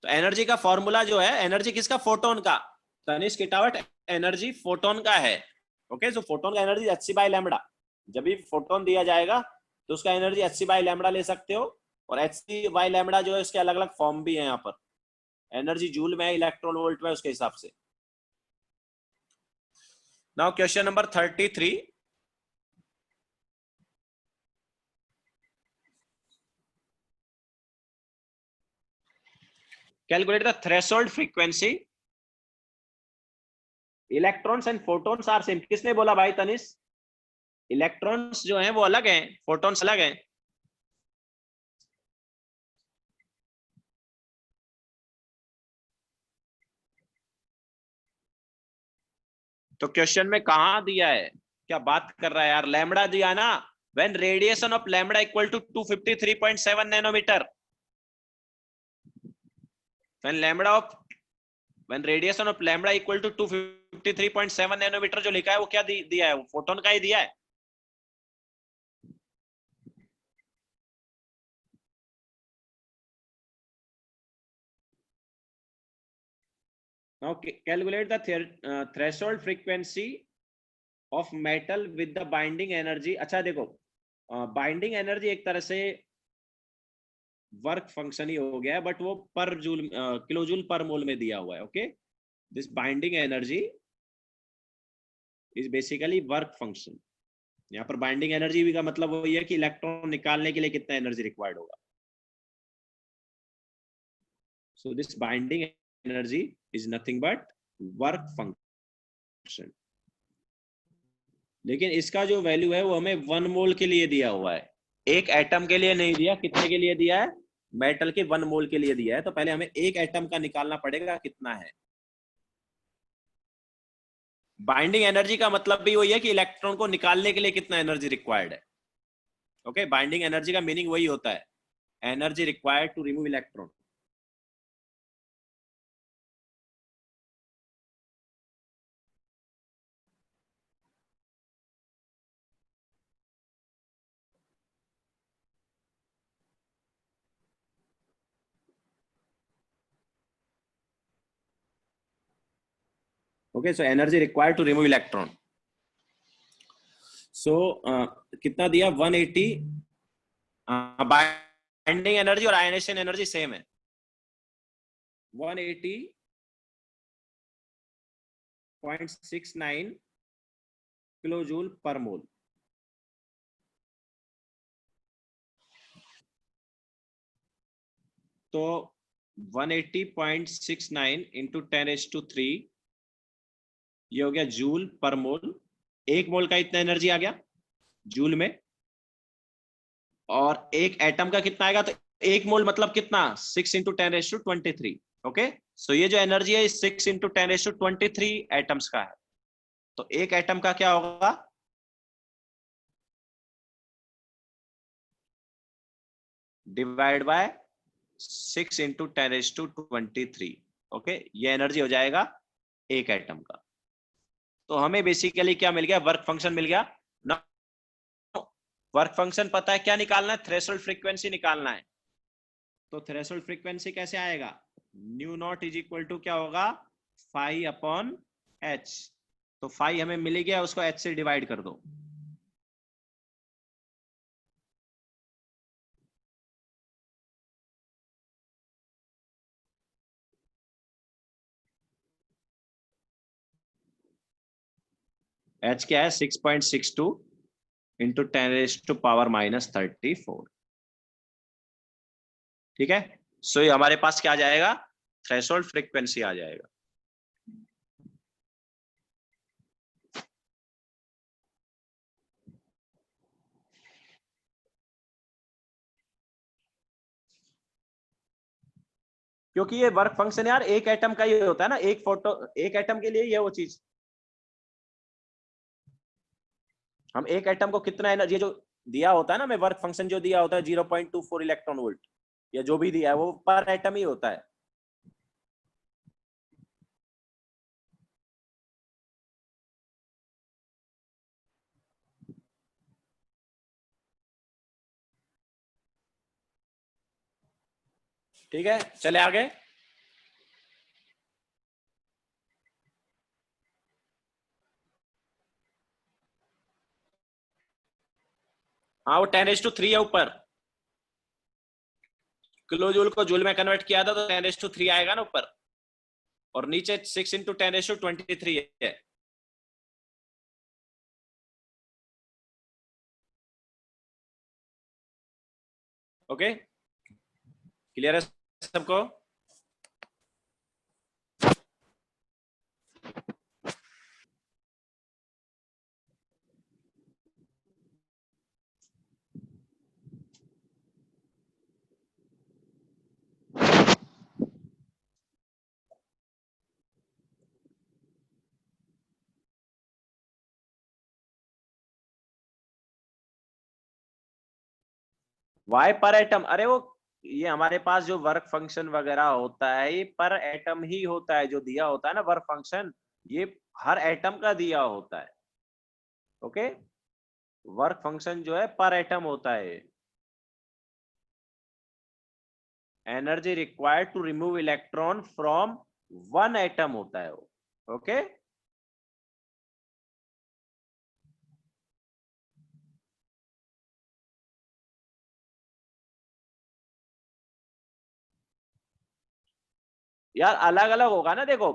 तो एनर्जी का फॉर्मूला जो है, एनर्जी किसका, फोटोन का, तनिष्क किटावट एनर्जी फोटोन का है। ओके, सो फोटोन का एनर्जी hc बाय लैम्बडा, जब भी फोटोन दिया जाएगा तो उसका एनर्जी hc बाय लैम्बडा ले सकते हो, और एच सी बाई लैम्बडा जो है उसके अलग अलग फॉर्म भी है यहाँ पर, एनर्जी जूल में है, इलेक्ट्रॉन वोल्ट में, उसके हिसाब से। Now question number 33, calculate the threshold frequency, electrons and photons are same. किसने बोला भाई तनिष? इलेक्ट्रॉन्स जो हैं वो अलग हैं, फोटॉन्स अलग हैं। तो क्वेश्चन में कहा दिया है, क्या बात कर रहा है यार, लैम्बडा दिया ना, when radiation of lambda equal to 253.7 nanometre, when lambda of when radiation of lambda equal to 253.7 nanometre जो लिखा है वो क्या दिया है? वो फोटोन का ही दिया है। Now calculate the threshold frequency of metal with the binding energy. अच्छा देखो, बाइंडिंग एनर्जी एक तरह से वर्क फंक्शन ही हो गया है, बट वो पर जूल किलो जूल पर मोल में दिया हुआ है। Okay, this binding energy is basically work function. यहाँ पर बाइंडिंग एनर्जी भी का मतलब वही है कि इलेक्ट्रॉन निकालने के लिए कितना एनर्जी रिक्वायर्ड होगा। So this binding energy is nothing but work function. लेकिन इसका जो वैल्यू है वो हमें 1 मोल के लिए दिया हुआ है, एक एटम के लिए नहीं दिया। कितने के लिए दिया है? मेटल के 1 मोल के लिए दिया है। तो पहले हमें एक एटम का निकालना पड़ेगा कितना है। बाइंडिंग एनर्जी का मतलब भी वही है कि इलेक्ट्रॉन को निकालने के लिए कितना एनर्जी रिक्वायर्ड है। ओके, बाइंडिंग एनर्जी का मीनिंग वही होता है, energy required to remove electron. Okay, so energy required to remove electron. So कितना दिया? 180। बाइंडिंग एनर्जी और आयनेशन एनर्जी सेम है, 180.69 किलो जूल पर मोल। तो 180.69 इंटू 10⁻³ ये हो गया जूल पर मोल। एक मोल का इतना एनर्जी आ गया जूल में, और एक एटम का कितना आएगा? तो एक मोल मतलब कितना? 6 × 10⁻23। ओके, सो ये जो एनर्जी है 6 × 10⁻23 एटम्स का है। तो एक एटम का क्या होगा? Divide by 6 × 10⁻23। ओके, ये एनर्जी हो जाएगा एक एटम का। तो हमें बेसिकली क्या मिल गया? वर्क फंक्शन मिल गया ना। वर्क फंक्शन पता है क्या निकालना है? थ्रेशोल्ड फ्रीक्वेंसी निकालना है। तो थ्रेशोल्ड फ्रीक्वेंसी कैसे आएगा? Nu naught is equal to क्या होगा? Phi upon h. तो फाई हमें मिल गया, उसको एच से डिवाइड कर दो। एच क्या है? 6.62 इंटू 10⁻⁻34। ठीक है, सो ये हमारे पास क्या आ जाएगा? थ्रेशोल्ड फ्रीक्वेंसी आ जाएगा। क्योंकि ये वर्क फंक्शन यार एक एटम का ही होता है ना, एक फोटो एक एटम के लिए ही है वो चीज। हम एक एटम को कितना एनर्जी जो दिया होता है ना, मैं वर्क फंक्शन जो दिया होता है 0.24 इलेक्ट्रॉन वोल्ट, या जो भी दिया है वो पर एटम ही होता है। ठीक है, चले आगे। हाँ, वो 10⁻³ है ऊपर। किलो जूल को जूल में कन्वर्ट किया था तो 10⁻³ आएगा ना ऊपर, और नीचे 6 × 10⁻23 है। ओके, क्लियर है सबको? वाई पर एटम, अरे वो ये हमारे पास जो वर्क फंक्शन वगैरह होता है ये पर एटम ही होता है, जो दिया होता है ना वर्क फंक्शन, ये हर एटम का दिया होता है। ओके, वर्क फंक्शन जो है पर एटम होता है। Energy required to remove electron from one atom होता है वो। ओके, यार अलग अलग होगा ना। देखो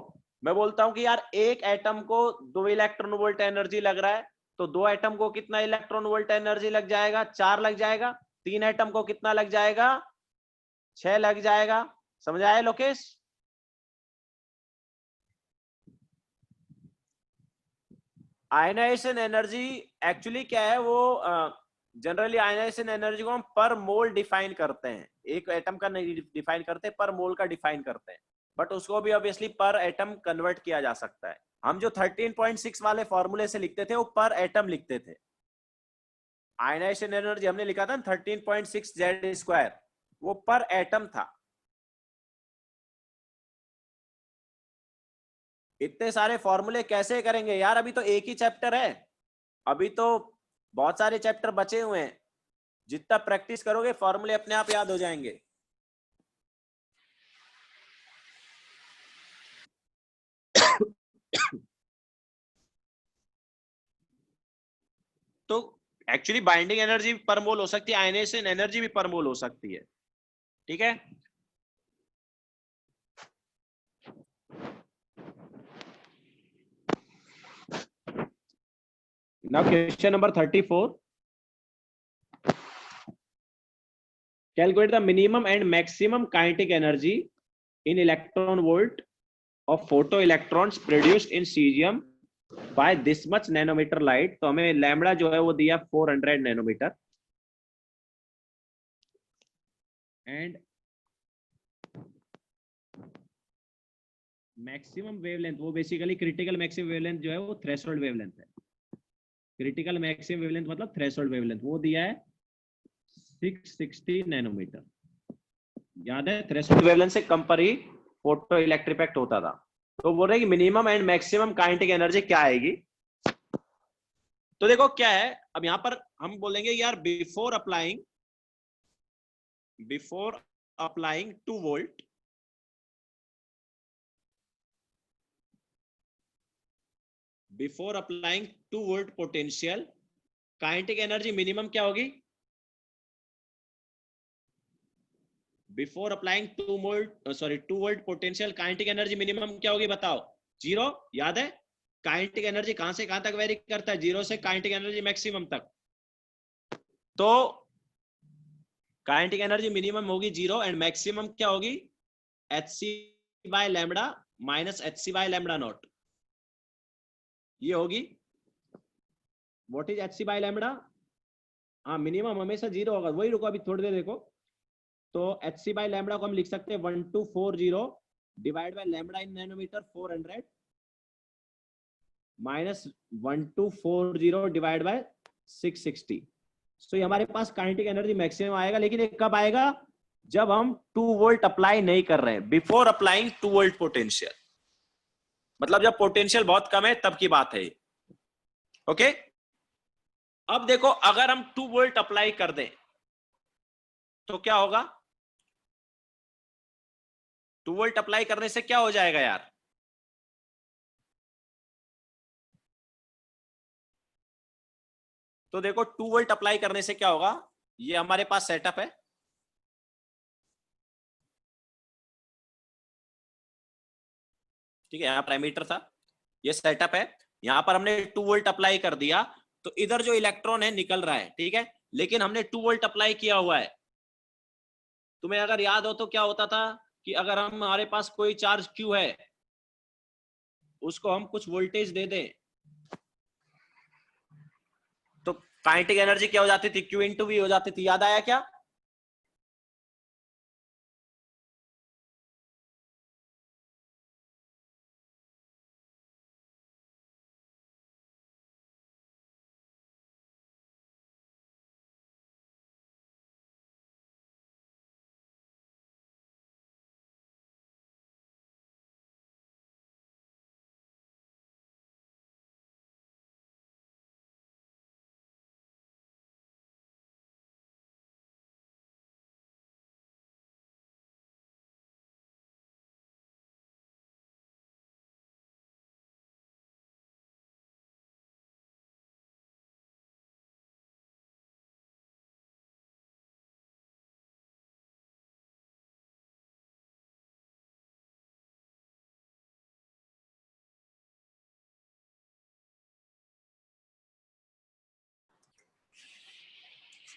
मैं बोलता हूं कि यार एक एटम को 2 इलेक्ट्रॉन वोल्ट एनर्जी लग रहा है, तो 2 एटम को कितना इलेक्ट्रॉन वोल्ट एनर्जी लग जाएगा? 4 लग जाएगा। 3 एटम को कितना लग जाएगा? 6 लग जाएगा। समझ आया लोकेश? आयनाइजेशन एनर्जी एक्चुअली क्या है, वो जनरली आयनाइजेशन एनर्जी को हम पर मोल डिफाइन करते हैं, एक एटम का नहीं डिफाइन करते, पर मोल का डिफाइन करते हैं। बट उसको भी ऑब्वियसली पर एटम कन्वर्ट किया जा सकता है। हम जो 13.6 वाले फॉर्मूले से लिखते थे वो पर एटम लिखते थे। आयनाइजेशन एनर्जी हमने लिखा था 13.6 Z², वो पर एटम था। इतने सारे फॉर्मूले कैसे करेंगे यार, अभी तो एक ही चैप्टर है, अभी तो बहुत सारे चैप्टर बचे हुए हैं। जितना प्रैक्टिस करोगे फॉर्मूले अपने आप याद हो जाएंगे। तो एक्चुअली बाइंडिंग एनर्जी भी पर मोल हो सकती है, आयनाइजेशन एनर्जी भी पर मोल हो सकती है। ठीक है, now question number 34, calculate the minimum and maximum kinetic energy in electron volt of photo electrons produced in caesium by this much nanometre light. तो हमें लैम्बडा जो है वो दिया 400 नैनोमीटर, एंड मैक्सिमम वेवलेंथ, वो बेसिकली क्रिटिकल मैक्सिमम वेवलेंथ जो है वो थ्रेशोल्ड वेवलेंथ है। क्रिटिकल मैक्सिमम वेवलेंथ मतलब थ्रेशोल्ड वेवलेंथ, वो दिया है 660 नैनोमीटर। याद है थ्रेशोल्ड वेवलेंथ से कम पर ही फोटो इलेक्ट्रिक इफेक्ट होता था। तो बोल रहे कि minimum and maximum kinetic energy क्या आएगी। तो देखो क्या है, अब यहां पर हम बोलेंगे यार before applying 2 volt, before applying 2 volt potential, kinetic energy minimum क्या होगी? Before applying 2 volt potential, kinetic energy minimum क्या होगी बताओ? 0। याद है काइनेटिक एनर्जी कहां से कहां तक वेरी करता है? 0 से काइनेटिक एनर्जी मैक्सिमम तक। तो काइनेटिक एनर्जी मिनिमम होगी 0 एंड मैक्सिमम क्या होगी? hc by lambda minus hc by lambda naught, ये होगी। What is hc by lambda? हाँ मिनिमम हमेशा 0 होगा, वही रुको अभी थोड़ी देर देखो। तो hc बाय लैम्बडा को हम लिख सकते हैं 1240 divide by lambda in nanometre 400 minus 1240 divide by 660। तो ये हमारे पास काइनेटिक एनर्जी मैक्सिमम आएगा, लेकिन ये कब आएगा? जब हम 2 वोल्ट अप्लाई नहीं कर रहे हैं, बिफोर अप्लाइंग 2 वोल्ट पोटेंशियल, मतलब जब पोटेंशियल बहुत कम है तब की बात है। ओके, अब देखो अगर हम 2 वोल्ट अप्लाई कर दें तो क्या होगा? 2 वोल्ट अप्लाई करने से क्या हो जाएगा यार? तो देखो 2 वोल्ट अप्लाई करने से क्या होगा, ये हमारे पास सेटअप है, ठीक है, यहाँ प्राइम मीटर था, ये सेटअप है, यहाँ पर हमने 2 वोल्ट अप्लाई कर दिया, तो इधर जो इलेक्ट्रॉन है निकल रहा है, ठीक है, लेकिन हमने 2 वोल्ट अप्लाई किया हुआ है। तुम्हें अगर याद हो तो क्या होता था कि अगर हमारे पास कोई चार्ज Q है, उसको हम कुछ वोल्टेज दे दें, तो काइनेटिक एनर्जी क्या हो जाती थी, Q इंटू V हो जाती थी। याद आया क्या?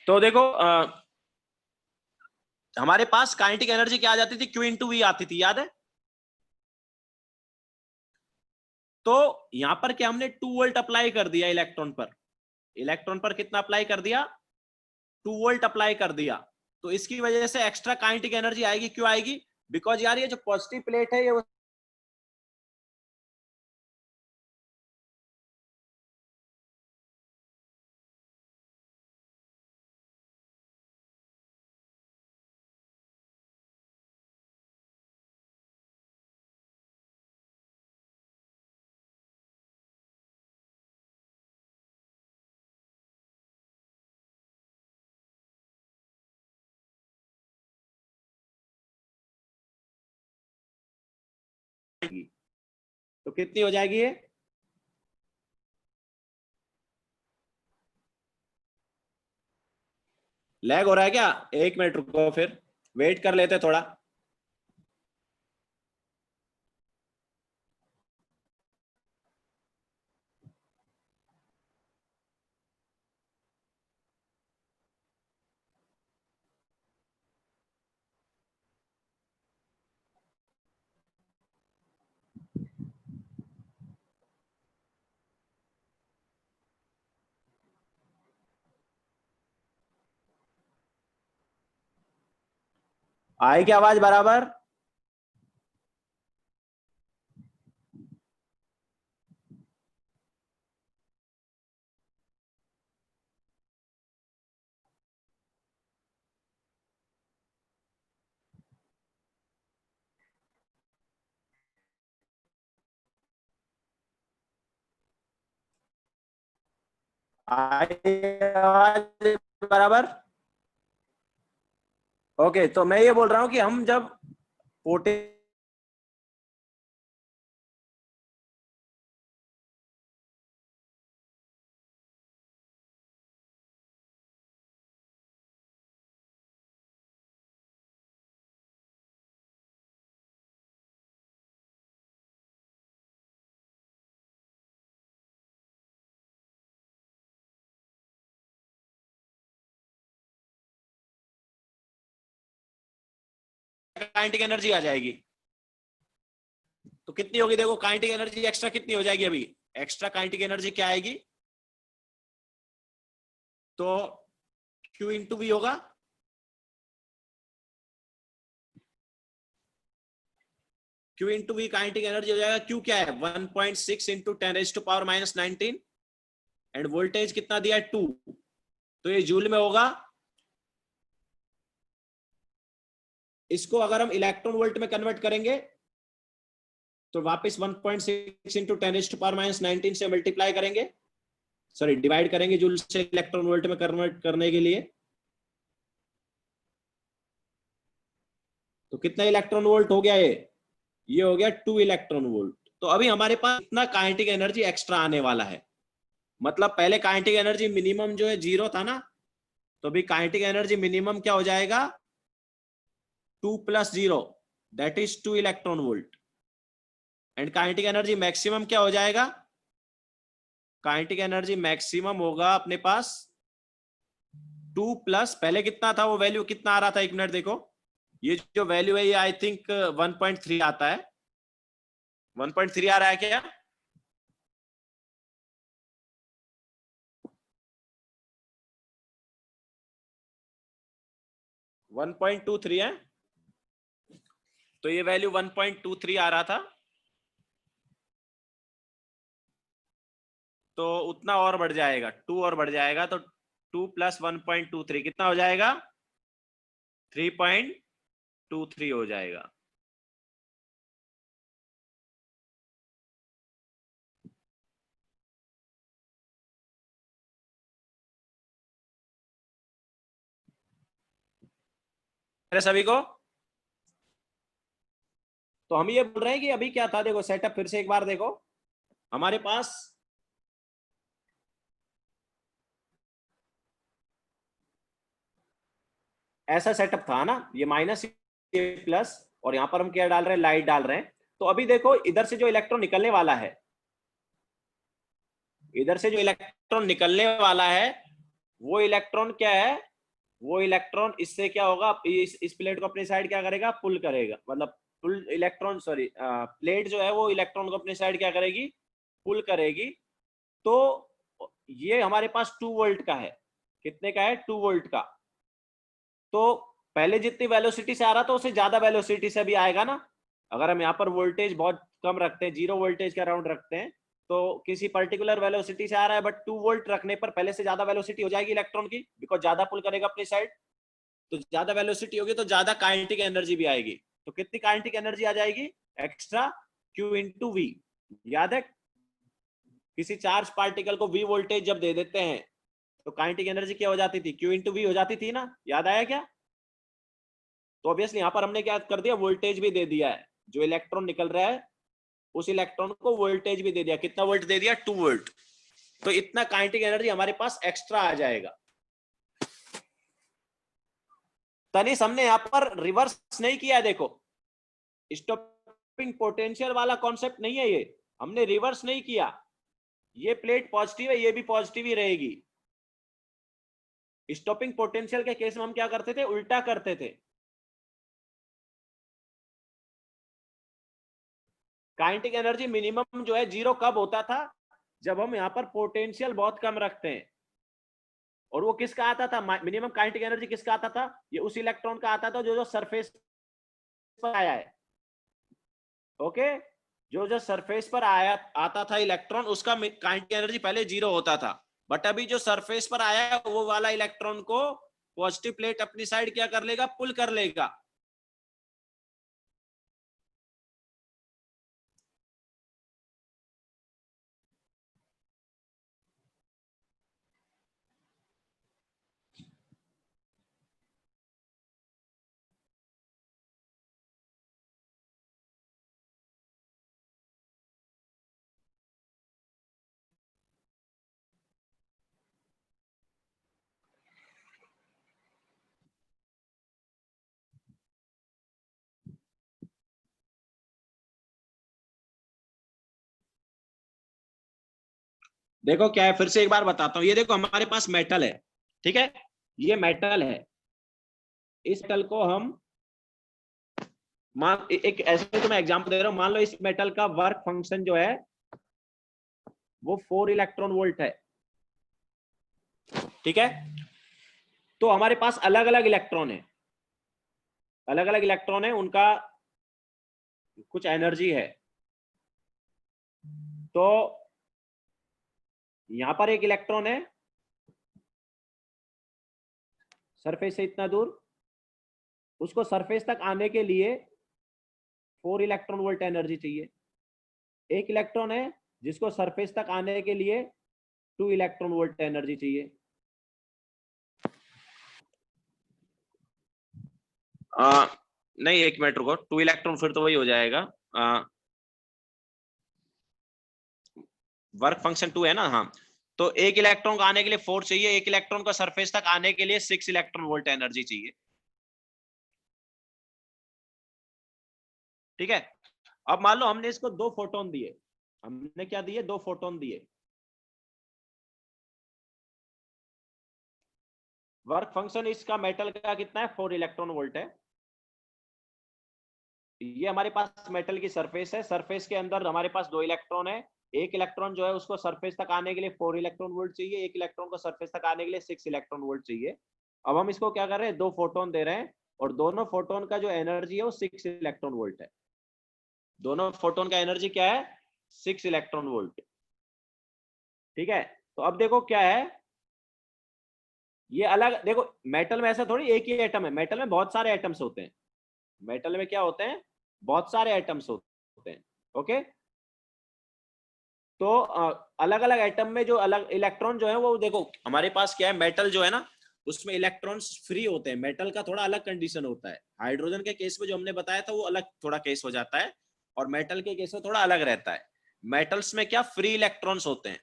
तो देखो हमारे पास काइनेटिक एनर्जी क्या आ जाती थी, Q इंटू V आती थी, याद है? तो यहां पर क्या हमने 2 वोल्ट अप्लाई कर दिया इलेक्ट्रॉन पर, इलेक्ट्रॉन पर कितना अप्लाई कर दिया, 2 वोल्ट अप्लाई कर दिया, तो इसकी वजह से एक्स्ट्रा काइनेटिक एनर्जी आएगी। क्यों आएगी? बिकॉज यार ये जो पॉजिटिव प्लेट है ये तो कितनी हो जाएगी ये? लैग हो रहा है क्या? 1 मिनट रुको, फिर वेट कर लेते थोड़ा। आई क्या आवाज बराबर? आई आवाज बराबर? ओके, तो मैं ये बोल रहा हूं कि हम जब पोटे काइनेटिक एनर्जी आ जाएगी, तो कितनी होगी? देखो काइनेटिक एनर्जी एक्स्ट्रा कितनी हो जाएगी अभी, एक्स्ट्रा काइनेटिक एनर्जी क्या आएगी, तो Q इंटू V होगा, Q into V kinetic energy हो जाएगा। Q क्या है? 1.6 इंटू 10⁻⁻19 एंड वोल्टेज कितना दिया है? 2, तो ये जूल में होगा। इसको अगर हम इलेक्ट्रॉन वोल्ट में कन्वर्ट करेंगे तो वापस 1.6 इंटू 10⁻⁻19 से मल्टीप्लाई करेंगे, सॉरी डिवाइड करेंगे जूल से इलेक्ट्रॉन वोल्ट में कन्वर्ट करने के लिए, तो कितना इलेक्ट्रॉन वोल्ट हो गया ये हो गया 2 इलेक्ट्रॉन वोल्ट। तो अभी हमारे पास इतना काइनेटिक एनर्जी एक्स्ट्रा आने वाला है, मतलब पहले काइनेटिक एनर्जी मिनिमम जो है 0 था ना, तो अभी काइनेटिक एनर्जी मिनिमम क्या हो जाएगा, 2 + 0 that is 2 electron volt. And kinetic energy maximum क्या हो जाएगा? काइनेटिक एनर्जी मैक्सिमम होगा अपने पास 2 प्लस, पहले कितना था वो वैल्यू, कितना आ रहा था, एक मिनट देखो, ये जो वैल्यू है ये आई थिंक 1.3 आता है, 1.3 आ रहा है क्या? 1.23 है, तो ये वैल्यू 1.23 आ रहा था, तो उतना और बढ़ जाएगा, 2 और बढ़ जाएगा, तो 2 प्लस 1.23 कितना हो जाएगा? 3.23 हो जाएगा। अरे सभी को, तो हम ये बोल रहे हैं कि अभी क्या था, देखो सेटअप फिर से एक बार देखो, हमारे पास ऐसा सेटअप था ना, ये माइनस ये प्लस, और यहां पर हम क्या डाल रहे हैं, लाइट डाल रहे हैं। तो अभी देखो इधर से जो इलेक्ट्रॉन निकलने वाला है, इधर से जो इलेक्ट्रॉन निकलने वाला है, वो इलेक्ट्रॉन क्या है, वो इलेक्ट्रॉन इससे क्या होगा, इस प्लेट को अपनी साइड क्या करेगा, पुल करेगा, मतलब पुल इलेक्ट्रॉन, सॉरी प्लेट जो है वो इलेक्ट्रॉन को अपनी साइड क्या करेगी, पुल करेगी। तो ये हमारे पास 2 वोल्ट का है, कितने का है, 2 वोल्ट का। तो पहले जितनी वेलोसिटी से आ रहा था उससे ज्यादा वेलोसिटी से भी आएगा ना। अगर हम यहाँ पर वोल्टेज बहुत कम रखते हैं, 0 वोल्टेज के अराउंड रखते हैं, तो किसी पर्टिकुलर वेलोसिटी से आ रहा है, बट 2 वोल्ट रखने पर पहले से ज्यादा वेलोसिटी हो जाएगी इलेक्ट्रॉन की, बिकॉज ज्यादा पुल करेगा अपनी साइड, तो ज्यादा वेलोसिटी होगी तो ज्यादा काइनेटिक एनर्जी भी आएगी। तो कितनी काइनेटिक एनर्जी आ जाएगी, एक्स्ट्रा Q इंटू वी। याद है किसी चार्ज पार्टिकल को V वोल्टेज जब दे देते हैं तो काइनेटिक एनर्जी क्या हो जाती थी, Q इंटू वी हो जाती थी ना, याद आया क्या? तो ऑब्वियसली यहां पर हमने क्या कर दिया, वोल्टेज भी दे दिया है, जो इलेक्ट्रॉन निकल रहा है उस इलेक्ट्रॉन को वोल्टेज भी दे दिया, कितना वोल्ट दे दिया, 2 वोल्ट। तो इतना काइनेटिक एनर्जी हमारे पास एक्स्ट्रा आ जाएगा। तनिष हमने यहां पर रिवर्स नहीं किया, देखो स्टॉपिंग पोटेंशियल वाला कॉन्सेप्ट नहीं है ये, हमने रिवर्स नहीं किया, ये प्लेट पॉजिटिव है, ये भी पॉजिटिव ही रहेगी। स्टॉपिंग पोटेंशियल के केस में हम क्या करते थे, उल्टा करते थे। काइनेटिक एनर्जी मिनिमम जो है 0 कब होता था, जब हम यहां पर पोटेंशियल बहुत कम रखते हैं। और वो किसका आता था, मिनिमम काइनेटिक एनर्जी किसका आता था, ये उस इलेक्ट्रॉन का आता था जो जो सरफेस पर आया है। ओके, जो जो सरफेस पर आया आता था इलेक्ट्रॉन, उसका काइनेटिक एनर्जी पहले 0 होता था, बट अभी जो सरफेस पर आया है वो वाला इलेक्ट्रॉन को पॉजिटिव प्लेट अपनी साइड क्या कर लेगा, पुल कर लेगा। देखो क्या है, फिर से एक बार बताता हूं, ये देखो हमारे पास मेटल है, ठीक है, ये मेटल है, इस मेटल को हम मान, एक ऐसे तो मैं एग्जांपल दे रहा हूं, मान लो इस मेटल का वर्क फंक्शन जो है वो 4 इलेक्ट्रॉन वोल्ट है, ठीक है। तो हमारे पास अलग अलग इलेक्ट्रॉन है, अलग अलग इलेक्ट्रॉन है, उनका कुछ एनर्जी है। तो यहां पर एक इलेक्ट्रॉन है सरफेस से इतना दूर, उसको सरफेस तक आने के लिए 4 इलेक्ट्रॉन वोल्ट एनर्जी चाहिए। एक इलेक्ट्रॉन है जिसको सरफेस तक आने के लिए 2 इलेक्ट्रॉन वोल्ट एनर्जी चाहिए। नहीं, एक मिनट रुको, 2 इलेक्ट्रॉन फिर तो वही हो जाएगा, वर्क फंक्शन 2 है ना, हाँ। तो एक इलेक्ट्रॉन को आने के लिए 4 चाहिए, एक इलेक्ट्रॉन को सरफेस तक आने के लिए 6 इलेक्ट्रॉन वोल्ट एनर्जी चाहिए, ठीक है। अब मान लो हमने इसको 2 फोटोन दिए, हमने क्या दिए, 2 फोटोन दिए। वर्क फंक्शन इसका मेटल का कितना है, 4 इलेक्ट्रॉन वोल्ट है। ये हमारे पास मेटल की सरफेस है, सरफेस के अंदर हमारे पास 2 इलेक्ट्रॉन है। एक इलेक्ट्रॉन जो है उसको सरफेस तक आने के लिए 4 इलेक्ट्रॉन वोल्ट चाहिए, एक इलेक्ट्रॉन को सरफेस तक आने के लिए 6 इलेक्ट्रॉन वोल्ट चाहिए। अब हम इसको क्या कर रहे हैं, 2 फोटोन दे रहे हैं और दोनों फोटोन का जो एनर्जी है वो 6 इलेक्ट्रॉन वोल्ट है। दोनों फोटोन का एनर्जी क्या है, 6 इलेक्ट्रॉन वोल्ट। ठीक है, तो अब देखो क्या है, ये अलग देखो, मेटल में ऐसा थोड़ी एक ही एटम है, मेटल में बहुत सारे एटम्स होते हैं। मेटल में क्या होते हैं, बहुत सारे एटम्स होते हैं। ओके, तो अलग अलग एटम में जो अलग इलेक्ट्रॉन जो है वो देखो, हमारे पास क्या है, मेटल जो है ना उसमें इलेक्ट्रॉन्स फ्री होते हैं। मेटल का थोड़ा अलग कंडीशन होता है, हाइड्रोजन के केस में जो हमने बताया था वो अलग थोड़ा केस हो जाता है, और मेटल के केस में थोड़ा अलग रहता है। मेटल्स में क्या फ्री इलेक्ट्रॉन्स होते हैं,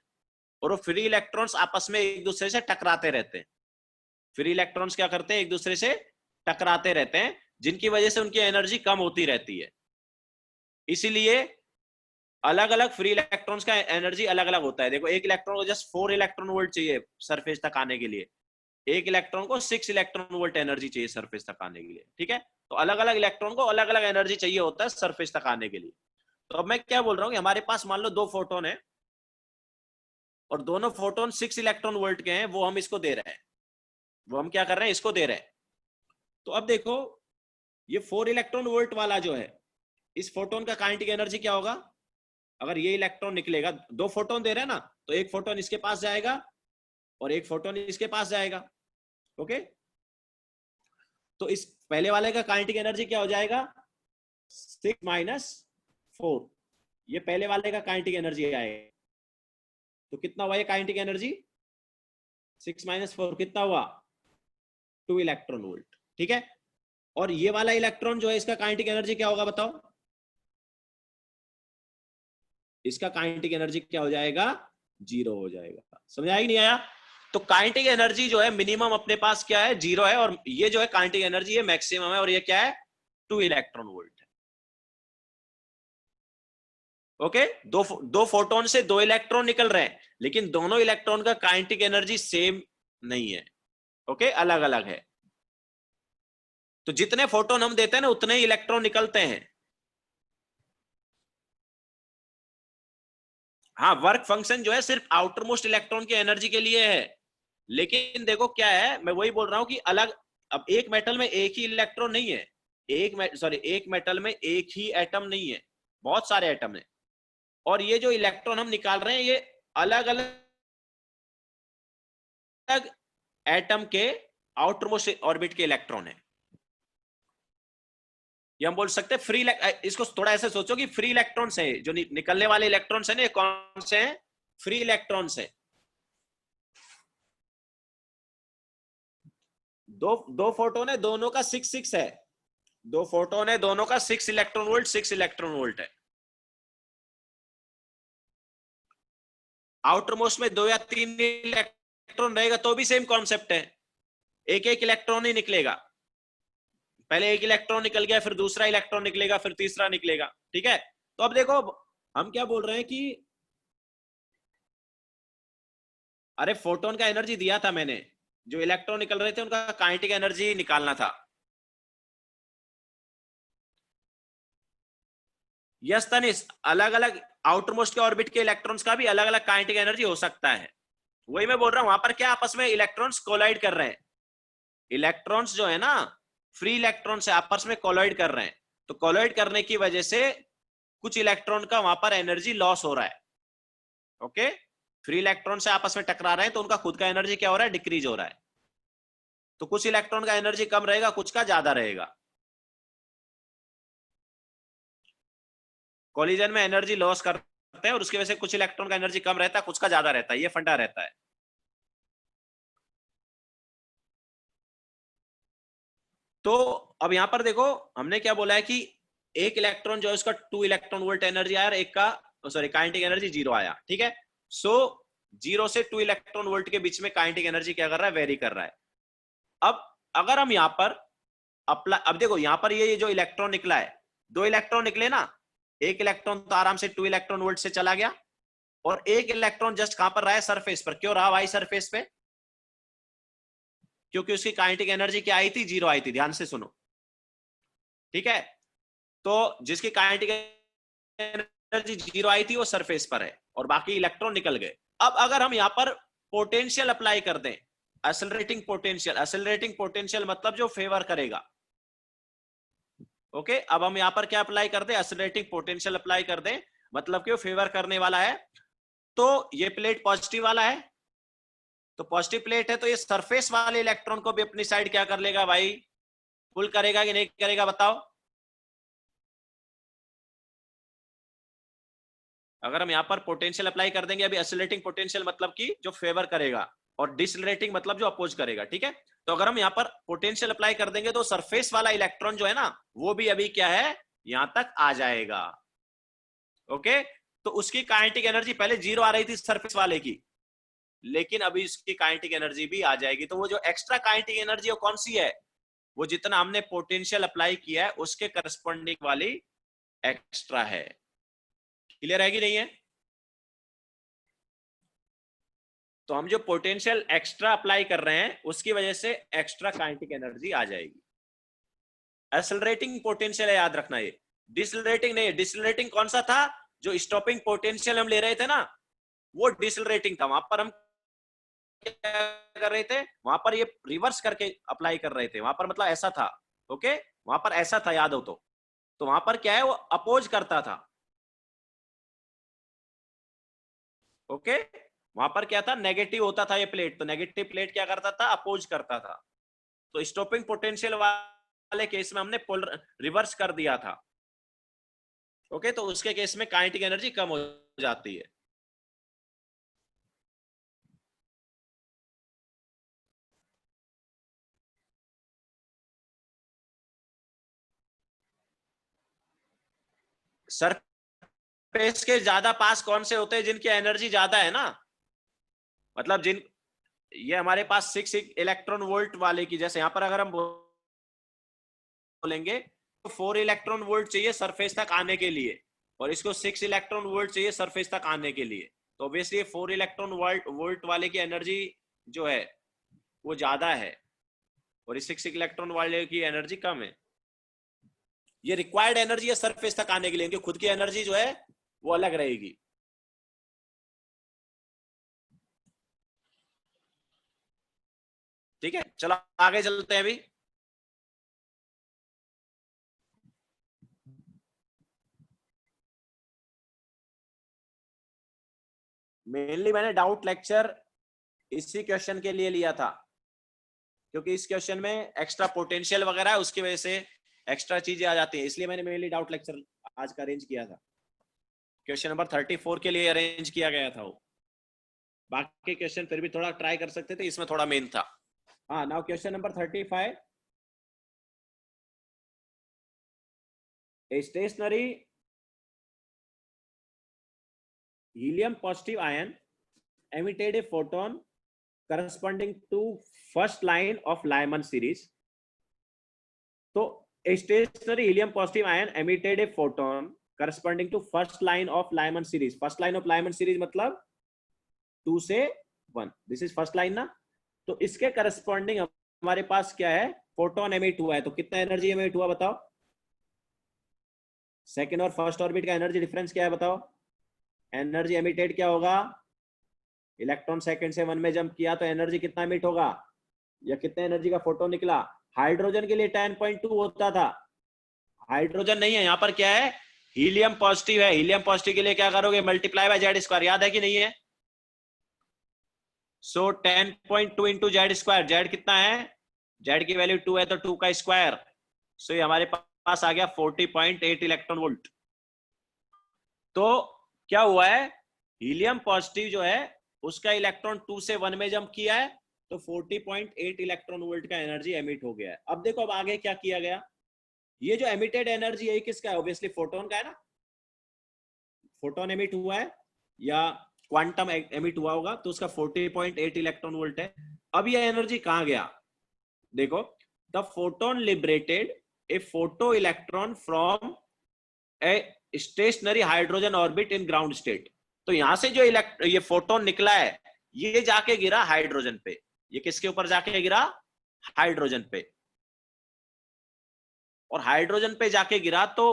और वो फ्री इलेक्ट्रॉन्स आपस में एक दूसरे से टकराते रहते हैं। फ्री इलेक्ट्रॉन्स क्या करते हैं, एक दूसरे से टकराते रहते हैं, जिनकी वजह से उनकी एनर्जी कम होती रहती है। इसीलिए अलग अलग फ्री इलेक्ट्रॉन्स का एनर्जी अलग अलग होता है। देखो, एक इलेक्ट्रॉन को जस्ट 4 इलेक्ट्रॉन वोल्ट चाहिए सरफेस तक आने के लिए, एक इलेक्ट्रॉन को 6 इलेक्ट्रॉन वोल्ट एनर्जी चाहिए सरफेस तक आने के लिए। ठीक है, तो अलग अलग इलेक्ट्रॉन को अलग अलग एनर्जी चाहिए होता है सरफेस तक आने के लिए। तो अब मैं क्या बोल रहा हूँ कि हमारे पास मान लो 2 फोटोन है और दोनों फोटोन 6 इलेक्ट्रॉन वोल्ट के हैं, वो हम इसको दे रहे हैं, वो हम क्या कर रहे हैं, इसको दे रहे हैं। तो अब देखो, ये 4 इलेक्ट्रॉन वोल्ट वाला जो है, इस फोटोन का काइनेटिक एनर्जी क्या होगा, अगर ये इलेक्ट्रॉन निकलेगा, 2 फोटोन दे रहे हैं ना, तो एक फोटोन इसके पास जाएगा और एक फोटोन इसके पास जाएगा। ओके, तो इस पहले वाले का काइनेटिक एनर्जी क्या हो जाएगा, 6 - 4, ये पहले वाले का काइनेटिक एनर्जी आएगा। तो कितना हुआ ये काइनेटिक एनर्जी, 6 - 4 कितना हुआ, 2 इलेक्ट्रॉन वोल्ट। ठीक है, और ये वाला इलेक्ट्रॉन जो है इसका काइनेटिक एनर्जी क्या होगा बताओ, इसका काइनेटिक एनर्जी क्या हो जाएगा, 0 हो जाएगा। समझ आया कि नहीं आया? तो काइनेटिक एनर्जी जो है मिनिमम अपने पास क्या है, 0 है, और ये जो है काइनेटिक एनर्जी है मैक्सिमम है, और ये क्या है, 2 इलेक्ट्रॉन वोल्ट है। ओके, दो फोटोन से 2 इलेक्ट्रॉन निकल रहे हैं, लेकिन दोनों इलेक्ट्रॉन का काइनेटिक एनर्जी सेम नहीं है। ओके, अलग अलग है। तो जितने फोटोन हम देते हैं ना उतने ही इलेक्ट्रॉन निकलते हैं। हाँ, वर्क फंक्शन जो है सिर्फ आउटर मोस्ट इलेक्ट्रॉन की एनर्जी के लिए है, लेकिन देखो क्या है, मैं वही बोल रहा हूं कि अलग, अब एक मेटल में एक ही इलेक्ट्रॉन नहीं है, एक मेटल में एक ही एटम नहीं है, बहुत सारे एटम है, और ये जो इलेक्ट्रॉन हम निकाल रहे हैं ये अलग अलग एटम के आउटर मोस्ट ऑर्बिट के इलेक्ट्रॉन है। ये हम बोल सकते हैं फ्री, इसको थोड़ा ऐसे सोचो कि फ्री इलेक्ट्रॉन्स है, जो निकलने वाले इलेक्ट्रॉन्स है ना, कौन से हैं, फ्री इलेक्ट्रॉन्स है। दो फोटोन है, दोनों का 6 है, 2 फोटोन है, दोनों का 6 इलेक्ट्रॉन वोल्ट, 6 इलेक्ट्रॉन वोल्ट है। आउटर मोस्ट में 2 या 3 इलेक्ट्रॉन रहेगा तो भी सेम कॉन्सेप्ट है, एक एक इलेक्ट्रॉन ही निकलेगा, पहले एक इलेक्ट्रॉन निकल गया, फिर दूसरा इलेक्ट्रॉन निकलेगा, फिर तीसरा निकलेगा। ठीक है, तो अब देखो हम क्या बोल रहे हैं कि अरे फोटोन का एनर्जी दिया था मैंने, जो इलेक्ट्रॉन निकल रहे थे उनका काइनेटिक एनर्जी निकालना था। यस तनिष, अलग अलग आउटर मोस्ट के ऑर्बिट के इलेक्ट्रॉन्स का भी अलग अलग काइनेटिक एनर्जी हो सकता है। वही मैं बोल रहा हूं, वहां पर क्या आपस में इलेक्ट्रॉन्स कोलाइड कर रहे हैं, इलेक्ट्रॉन्स जो है ना फ्री इलेक्ट्रॉन से आपस में कोलाइड कर रहे हैं, तो कोलाइड करने की वजह से कुछ इलेक्ट्रॉन का वहां पर एनर्जी लॉस हो रहा है। ओके, फ्री इलेक्ट्रॉन से आपस में टकरा रहे हैं तो उनका खुद का एनर्जी क्या हो रहा है, डिक्रीज हो रहा है। तो कुछ इलेक्ट्रॉन का एनर्जी कम रहेगा, कुछ का ज्यादा रहेगा। कोलिजन में एनर्जी लॉस करते हैं और उसकी वजह से कुछ इलेक्ट्रॉन का एनर्जी कम रहता है, कुछ का ज्यादा रहता है, ये फंडा रहता है। तो अब यहां पर देखो हमने क्या बोला है कि एक इलेक्ट्रॉन जो है उसका 2 इलेक्ट्रॉन वोल्ट एनर्जी आया और एक का सॉरी काइनेटिक एनर्जी 0 आया। ठीक है, सो 0 से 2 इलेक्ट्रॉन वोल्ट के बीच में काइनेटिक एनर्जी क्या कर रहा है, वेरी कर रहा है। अब अगर हम यहां पर अप्लाई, अब देखो यहां पर ये जो इलेक्ट्रॉन निकला है, 2 इलेक्ट्रॉन निकले ना, एक इलेक्ट्रॉन तो आराम से 2 इलेक्ट्रॉन वोल्ट से चला गया, और एक इलेक्ट्रॉन जस्ट कहां पर रहा है, सरफेस पर। क्यों रहा भाई सरफेस पे? क्योंकि उसकी काइनेटिक एनर्जी क्या आई थी, 0 आई थी। ध्यान से सुनो, ठीक है। तो जिसकी काइनेटिक एनर्जी 0 आई थी वो सरफेस पर है, और बाकी इलेक्ट्रॉन निकल गए। अब अगर हम यहां पर पोटेंशियल अप्लाई कर दें, एक्सेलरेटिंग पोटेंशियल, एक्सेलरेटिंग पोटेंशियल मतलब जो फेवर करेगा, ओके। अब हम यहां पर क्या अप्लाई कर दें, एक्सेलरेटिंग पोटेंशियल अप्लाई कर दें, मतलब कि वो फेवर करने वाला है। तो ये प्लेट पॉजिटिव वाला है, तो पॉजिटिव प्लेट है, तो ये सरफेस वाले इलेक्ट्रॉन को भी अपनी साइड क्या कर लेगा भाई, पुल करेगा कि नहीं करेगा, बताओ। अगर हम यहां पर पोटेंशियल अप्लाई कर देंगे, अभी एक्सेलरेटिंग पोटेंशियल मतलब कि जो फेवर करेगा, और डिसलरेटिंग मतलब जो अपोज करेगा, ठीक है। तो अगर हम यहां पर पोटेंशियल अप्लाई कर देंगे, तो सरफेस वाला इलेक्ट्रॉन जो है ना, वो भी अभी क्या है, यहां तक आ जाएगा, ओके। तो उसकी काइनेटिक एनर्जी पहले 0 आ रही थी सरफेस वाले की, लेकिन अभी उसकी काइनेटिक एनर्जी भी आ जाएगी। तो वो जो एक्स्ट्रा काइनेटिक एनर्जी वो कौन सी है, वो जितना हमने पोटेंशियल अप्लाई किया है उसके करस्पॉन्डिंग वाली एक्स्ट्रा है। क्लियर है कि नहीं है? तो हम जो पोटेंशियल एक्स्ट्रा अप्लाई कर रहे हैं उसकी वजह से एक्स्ट्रा काइनेटिक एनर्जी आ जाएगी। एक्सेलरेटिंग पोटेंशियल है, याद रखना। ये डिसलरेटिंग नहीं है। डिसलरेटिंग कौन सा था, जो स्टॉपिंग पोटेंशियल हम ले रहे थे ना, वो डिसलरेटिंग था। वहां पर हम क्या कर रहे थे, वहां पर ये रिवर्स करके अप्लाई कर रहे थे। वहां पर मतलब ऐसा था, ओके, वहां पर ऐसा था, याद हो तो वहां पर क्या है, वो अपोज करता था, ओके। वहां पर क्या था, नेगेटिव होता था ये प्लेट, तो नेगेटिव प्लेट क्या करता था, अपोज करता था। तो स्टॉपिंग पोटेंशियल वाले केस में हमने पोलर रिवर्स कर दिया था, ओके। तो उसके केस में काइनेटिक एनर्जी कम हो जाती है। सरफेस के ज्यादा पास कौन से होते हैं, जिनकी एनर्जी ज्यादा है ना, मतलब जिन, ये हमारे पास 6 इलेक्ट्रॉन वोल्ट वाले की, जैसे यहां पर अगर हम बोलेंगे तो 4 इलेक्ट्रॉन वोल्ट चाहिए सरफेस तक आने के लिए, और इसको 6 इलेक्ट्रॉन वोल्ट चाहिए सरफेस तक आने के लिए। तो ऑब्वियसली 4 इलेक्ट्रॉन वोल्ट वाले की एनर्जी जो है वो ज्यादा है, और इस 6 इलेक्ट्रॉन वाले की एनर्जी कम है। ये रिक्वायर्ड एनर्जी है सरफेस तक आने के लिए, इनकी खुद की एनर्जी जो है वो अलग रहेगी। ठीक है, चलो आगे चलते हैं। अभी मेनली मैंने डाउट लेक्चर इसी क्वेश्चन के लिए लिया था, क्योंकि इस क्वेश्चन में एक्स्ट्रा पोटेंशियल वगैरह है, उसकी वजह से एक्स्ट्रा चीजें आ जाती हैं, इसलिए मैंने मेनली डाउट लेक्चर आज का अरेंज किया था। क्वेश्चन नंबर 34 के लिए अरेंज किया गया था वो। बाकी क्वेश्चन फिर भी थोड़ा ट्राई कर सकते थे, इसमें थोड़ा मेन था। हाँ, now question number 35। A stationary helium positive ion emitted a photon corresponding to first line of Lyman series. So a stationary helium positive ion emitted a photon corresponding to first line of Lyman series. First line of Lyman series मतलब 2 से 1, दिस इज फर्स्ट लाइन ना। तो इसके करस्पॉन्डिंग हमारे पास क्या है, फोटोन एमिट हुआ है। तो कितना एनर्जी एमिट हुआ बताओ, सेकंड और फर्स्ट ऑर्बिट का एनर्जी डिफरेंस क्या है बताओ। एनर्जी एमिटेड क्या होगा, इलेक्ट्रॉन सेकंड से 1 में जंप किया तो एनर्जी कितना एमिट होगा, या कितने एनर्जी का फोटोन निकला। हाइड्रोजन के लिए 10.2 होता था, हाइड्रोजन नहीं है, यहाँ पर क्या है, हीलियम पॉजिटिव है। हीलियम पॉजिटिव के लिए क्या करोगे, मल्टीप्लाई बाय जेड स्क्वायर, याद है कि नहीं है। सो 10.2 इंटू जेड स्क्वायर, जेड कितना है, जेड की वैल्यू 2 है, तो 2 का स्क्वायर। सो ये हमारे पास आ गया 40.8 इलेक्ट्रॉन वोल्ट। तो क्या हुआ है, हीलियम पॉजिटिव जो है उसका इलेक्ट्रॉन 2 से 1 में जंप किया है, तो 40.8 इलेक्ट्रॉन वोल्ट का एनर्जी एमिट हो गया है। अब देखो अब आगे क्या किया गया, ये जो एमिटेड एनर्जी है किसका है, ऑब्वियसली फोटोन का है ना। फोटोन एमिट हुआ है या क्वांटम एमिट हुआ होगा, तो उसका 40.8 इलेक्ट्रॉन वोल्ट है। अब ये एनर्जी कहां गया, देखो, the photon liberated A photo electron from a stationary hydrogen orbit in ground state. तो यहां से जो ये फोटोन निकला है ये जाके गिरा हाइड्रोजन पे। ये किसके ऊपर जाके गिरा? हाइड्रोजन पे। और हाइड्रोजन पे जाके गिरा तो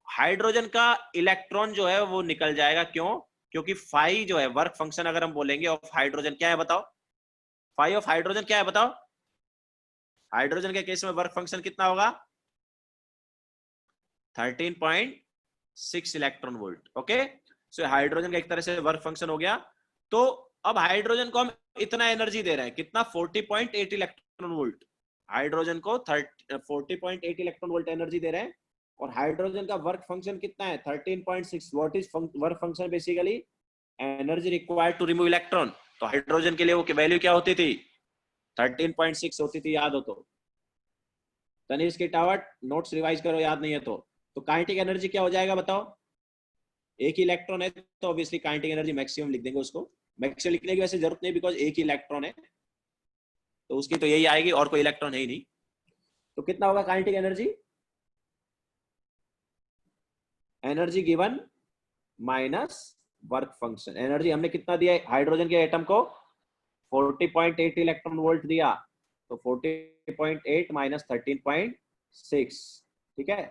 हाइड्रोजन का इलेक्ट्रॉन जो है वो निकल जाएगा। क्यों? क्योंकि फाई जो है वर्क फंक्शन अगर हम बोलेंगे ऑफ हाइड्रोजन क्या है बताओ? फाई ऑफ हाइड्रोजन क्या है बताओ? हाइड्रोजन के केस में वर्क फंक्शन कितना होगा? 13.6 electron volt. Okay, so hydrogen का एक तरह से वर्क फंक्शन हो गया। तो अब हाइड्रोजन को हम इतना एनर्जी दे रहे हैं, कितना? 40.8 इलेक्ट्रॉन वोल्ट। हाइड्रोजन को 40.8 इलेक्ट्रॉन वोल्ट एनर्जी दे रहे हैं और हाइड्रोजन का वर्क फंक्शन कितना है? 13.6। What is work function? Basically energy required to remove electron. तो हाइड्रोजन के लिए वो वैल्यू क्या होती थी? 13.6 होती थी, याद हो तो। तनिष्क की टावट नोट्स रिवाइज करो, याद नहीं है तो काइनेटिक एनर्जी क्या हो जाएगा बताओ? एक ही इलेक्ट्रॉन है तो ऑब्वियसली काइनेटिक एनर्जी मैक्सिमम लिख देंगे उसको। मैक्सिमम लिखने की वैसे जरूरत नहीं, बिकॉज एक ही इलेक्ट्रॉन है तो उसकी तो यही आएगी और कोई इलेक्ट्रॉन है ही नहीं। तो कितना होगा kinetic energy? Energy given minus work function. Energy हमने कितना दिया हाइड्रोजन के एटम को? 40.8 इलेक्ट्रॉन वोल्ट दिया। तो 40.8 माइनस 13.6, ठीक है,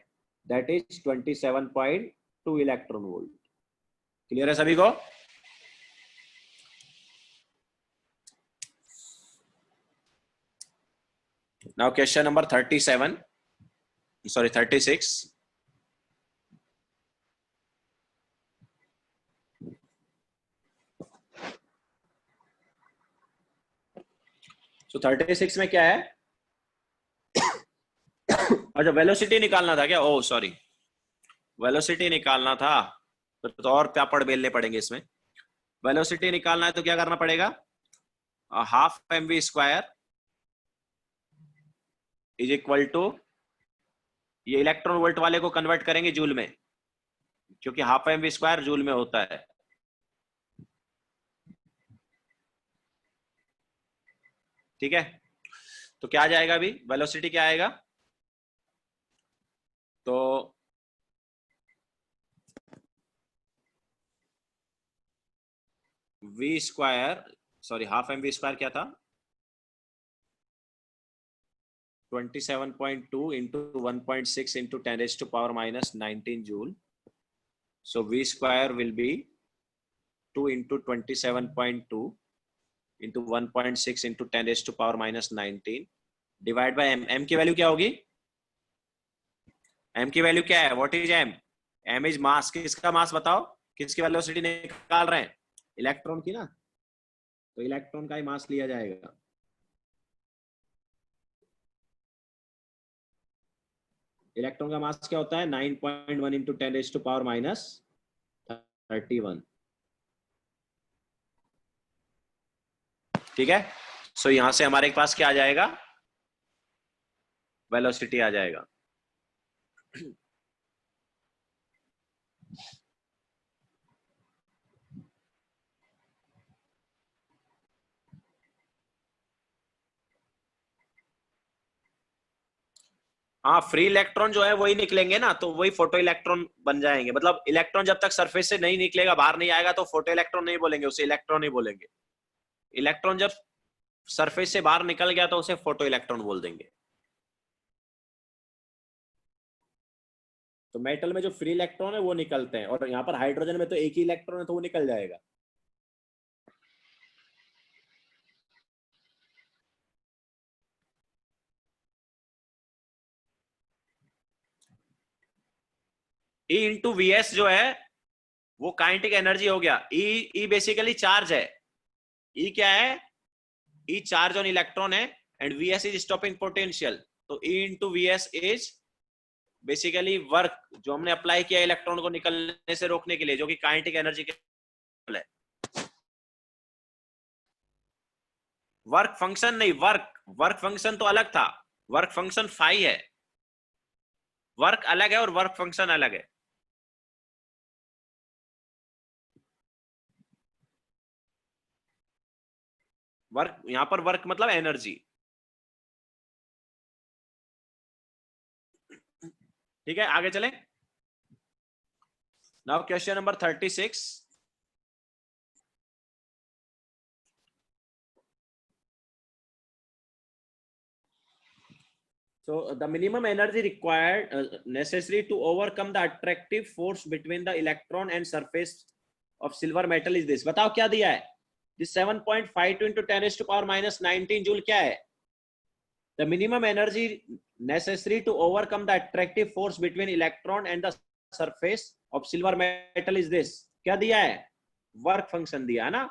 that is 27.2 electron volt. Clear है सभी को? Now question number 37, sorry 36। सो 36 में क्या है? अच्छा, वेलोसिटी निकालना था क्या? ओ सॉरी, वेलोसिटी निकालना था। तो और क्या पढ़ बेलने पड़ेंगे इसमें। वेलोसिटी निकालना है तो क्या करना पड़ेगा? Half mv square is equal to, ये इलेक्ट्रॉन वोल्ट वाले को कन्वर्ट करेंगे जूल में, क्योंकि हाफ mv स्क्वायर जूल में होता है। ठीक है, तो क्या आ जाएगा अभी? वेलोसिटी क्या आएगा? तो v square, sorry half mv square क्या था? 27.2 into 1.6 into 10 raised to power minus 19 joule. So v square will be 2 into 27.2 into 1.6 into 10 raised to power minus 19 divide by m। m की वैल्यू क्या होगी? m की वैल्यू क्या है? What is m? m is mass. किसका मास बताओ? किसकी वेलोसिटी निकाल रहे हैं? इलेक्ट्रॉन की ना, तो इलेक्ट्रॉन का ही मास लिया जाएगा। इलेक्ट्रॉन का मास क्या होता है? 9.1 into 10 raised to power minus 31। ठीक है, सो यहां से हमारे पास क्या आ जाएगा? वेलोसिटी आ जाएगा। हाँ, फ्री इलेक्ट्रॉन जो है वही निकलेंगे ना, तो वही फोटो इलेक्ट्रॉन बन जाएंगे। मतलब इलेक्ट्रॉन जब तक सरफेस से नहीं निकलेगा, बाहर नहीं आएगा, तो फोटो इलेक्ट्रॉन नहीं बोलेंगे, उसे इलेक्ट्रॉन ही बोलेंगे। इलेक्ट्रॉन जब सरफेस से बाहर निकल गया तो उसे फोटो इलेक्ट्रॉन बोल देंगे। तो मेटल में जो फ्री इलेक्ट्रॉन है वो निकलते हैं, और यहाँ पर हाइड्रोजन में तो एक ही इलेक्ट्रॉन है तो वो निकल जाएगा। E इंटू वी एस जो है वो काइनेटिक एनर्जी हो गया। ई बेसिकली चार्ज है। ई क्या है? ई चार्ज ऑन इलेक्ट्रॉन है and V S is stopping potential. तो E into V S is basically work जो हमने अप्लाई किया इलेक्ट्रॉन को निकलने से रोकने के लिए, जो कि काइनेटिक एनर्जी के है। वर्क फंक्शन नहीं, वर्क फंक्शन तो अलग था। वर्क फंक्शन फाई है, वर्क अलग है और वर्क फंक्शन अलग है। वर्क यहां पर वर्क मतलब एनर्जी। ठीक है, आगे चले। Now question number 36. So the minimum energy required necessary to overcome the attractive force between the electron and surface of silver metal is this. बताओ क्या दिया है? This 7.52 into 10 raised to power minus 19 joule क्या है? The minimum energy necessary to overcome the attractive force between electron and the surface of silver metal is this. क्या दिया है? वर्क फंक्शन दिया है ना.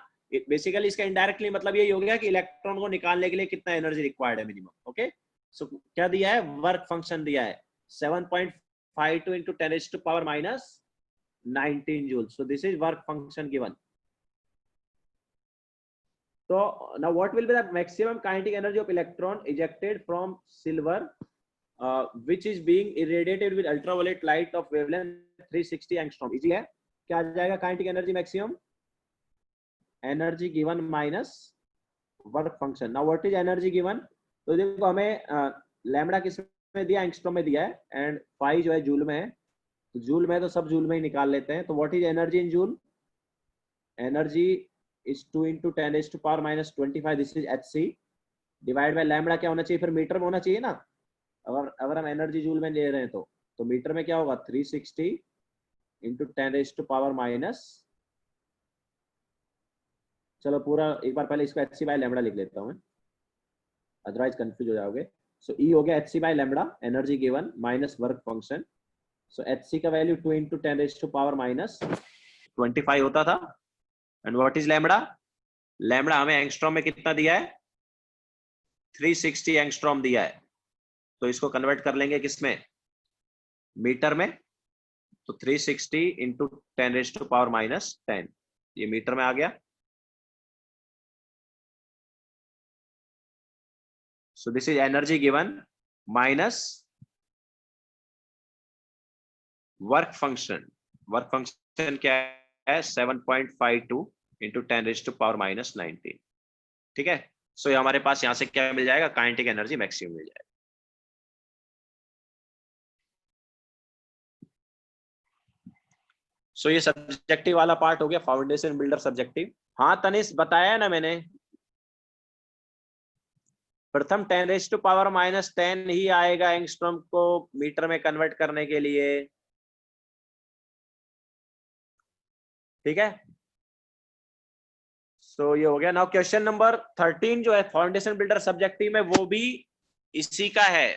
बेसिकली इसका इनडायरेक्टली मतलब यही हो गया कि इलेक्ट्रॉन को निकालने के लिए कितना एनर्जी रिक्वायर्ड है मिनिमम. ओके, सो क्या दिया है? वर्क फंक्शन दिया है 7.52 into 10 raised to power minus 19 joules. So this is work function given. So now what will be the maximum kinetic energy of electron ejected from silver which is being irradiated with ultraviolet light of wavelength 360 angstrom? Easy है. क्या आ जाएगा kinetic energy maximum? Energy given minus work function. Now what is energy given? तो देखो हमें लैम्बडा किस में दिया? एंगस्ट्रॉम में दिया है, एंड फाई जो है जूल में है. तो जूल में तो सब जूल में ही निकाल लेते हैं. तो what is energy in joule? Energy is 2 into 10 raised to power minus 25. This is hc divide by lambda. क्या होना चाहिए फिर? मीटर में होना चाहिए ना. अगर हम एनर्जी जूल में ले रहे हैं तो मीटर में क्या होगा? 360 into 10 raised to power minus, चलो पूरा एक बार पहले इसको hc बाय लैम्बडा लिख लेता हूं, अदरवाइज कंफ्यूज हो जाओगे. सो ई हो गया hc by lambda, energy given minus work function. So hc का value 2 into 10 raised to power minus 25 होता था. And what is lambda? Lambda हमें एंगस्ट्रॉम में कितना दिया है? 360 एंगस्ट्रॉम दिया है. तो इसको कन्वर्ट कर लेंगे किसमें? मीटर में. तो 360 into 10 raised to power minus 10, ये मीटर में आ गया. So this is energy given minus work function. Work function क्या है? 7.52 into 10 raised to power minus 19. ठीक है. सो हमारे पास यहां से क्या मिल जाएगा? काइनेटिक एनर्जी मैक्सिमम मिल जाएगा. सो ये सब्जेक्टिव वाला पार्ट हो गया, फाउंडेशन बिल्डर सब्जेक्टिव. हाँ तनिष, बताया ना मैंने, प्रथम 10 रेज टू पावर माइनस 10 ही आएगा एंगस्ट्रॉम को मीटर में कन्वर्ट करने के लिए. ठीक है. सो ये हो गया. नाउ क्वेश्चन नंबर 13 जो है फाउंडेशन बिल्डर सब्जेक्टिव में, वो भी इसी का है.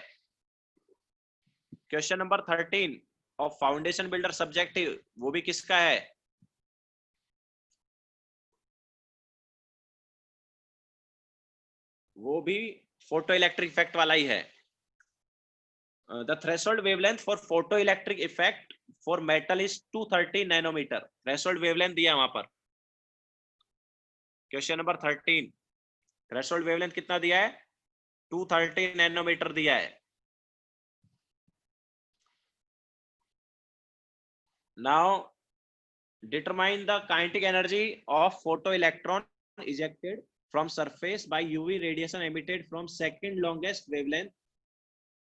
Question number 13 of foundation builder subjective, वो भी किसका है? वो भी फोटो इलेक्ट्रिक इफेक्ट वाला ही है. The threshold wavelength for photo electric effect for metal is 230 nanometre. Threshold wavelength दिया वहां पर. क्वेश्चन नंबर 13 थ्रेशोल्ड वेवलेंथ कितना दिया है? 230 नैनोमीटर दिया है. Now determine the kinetic energy of photo electron ejected from surface by UV radiation emitted from second longest wavelength.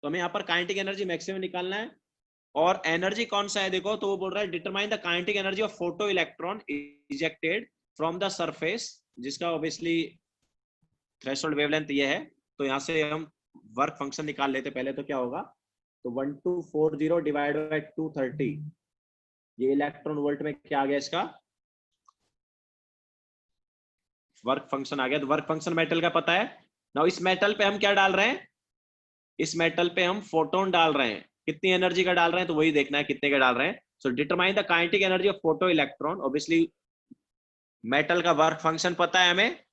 तो हमें यहाँ पर काइनेटिक एनर्जी मैक्सिमम निकालना है. और एनर्जी कौन सा है देखो, तो वो बोल रहा है determine the kinetic energy of photo electron ejected from the surface, जिसका ऑब्वियसली थ्रेशोल्ड वेवलेंथ ये है. तो यहाँ से हम वर्क फंक्शन निकाल लेते पहले. तो क्या होगा? तो 1240 डिवाइड बाय 230, ये इलेक्ट्रॉन वोल्ट में क्या आ गया? इसका वर्क फंक्शन आ गया. तो वर्क फंक्शन मेटल का पता है. नाउ इस मेटल पे हम क्या डाल रहे हैं? इस मेटल पे हम फोटोन डाल रहे हैं. कितनी एनर्जी का डाल रहे हैं? तो वही देखना है कितने का डाल रहे हैं. So determine the kinetic energy of photo electron. Obviously metal का वर्क फंक्शन पता है हमें.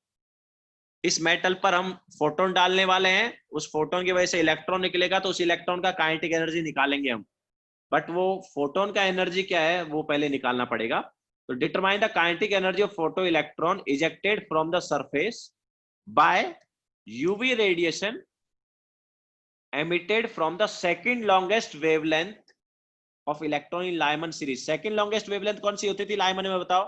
इस मेटल पर हम फोटोन डालने वाले हैं. उस फोटोन की वजह से इलेक्ट्रॉन निकलेगा, तो उस इलेक्ट्रॉन का काइनेटिक एनर्जी निकालेंगे हम. बट वो फोटोन का एनर्जी क्या है वो पहले निकालना पड़ेगा. तो determine the kinetic energy of photo electron ejected from the surface by UV radiation emitted from the second longest wavelength of electron in Lyman series. second longest wavelength कौन सी होती थी लाइमन में? बताओ.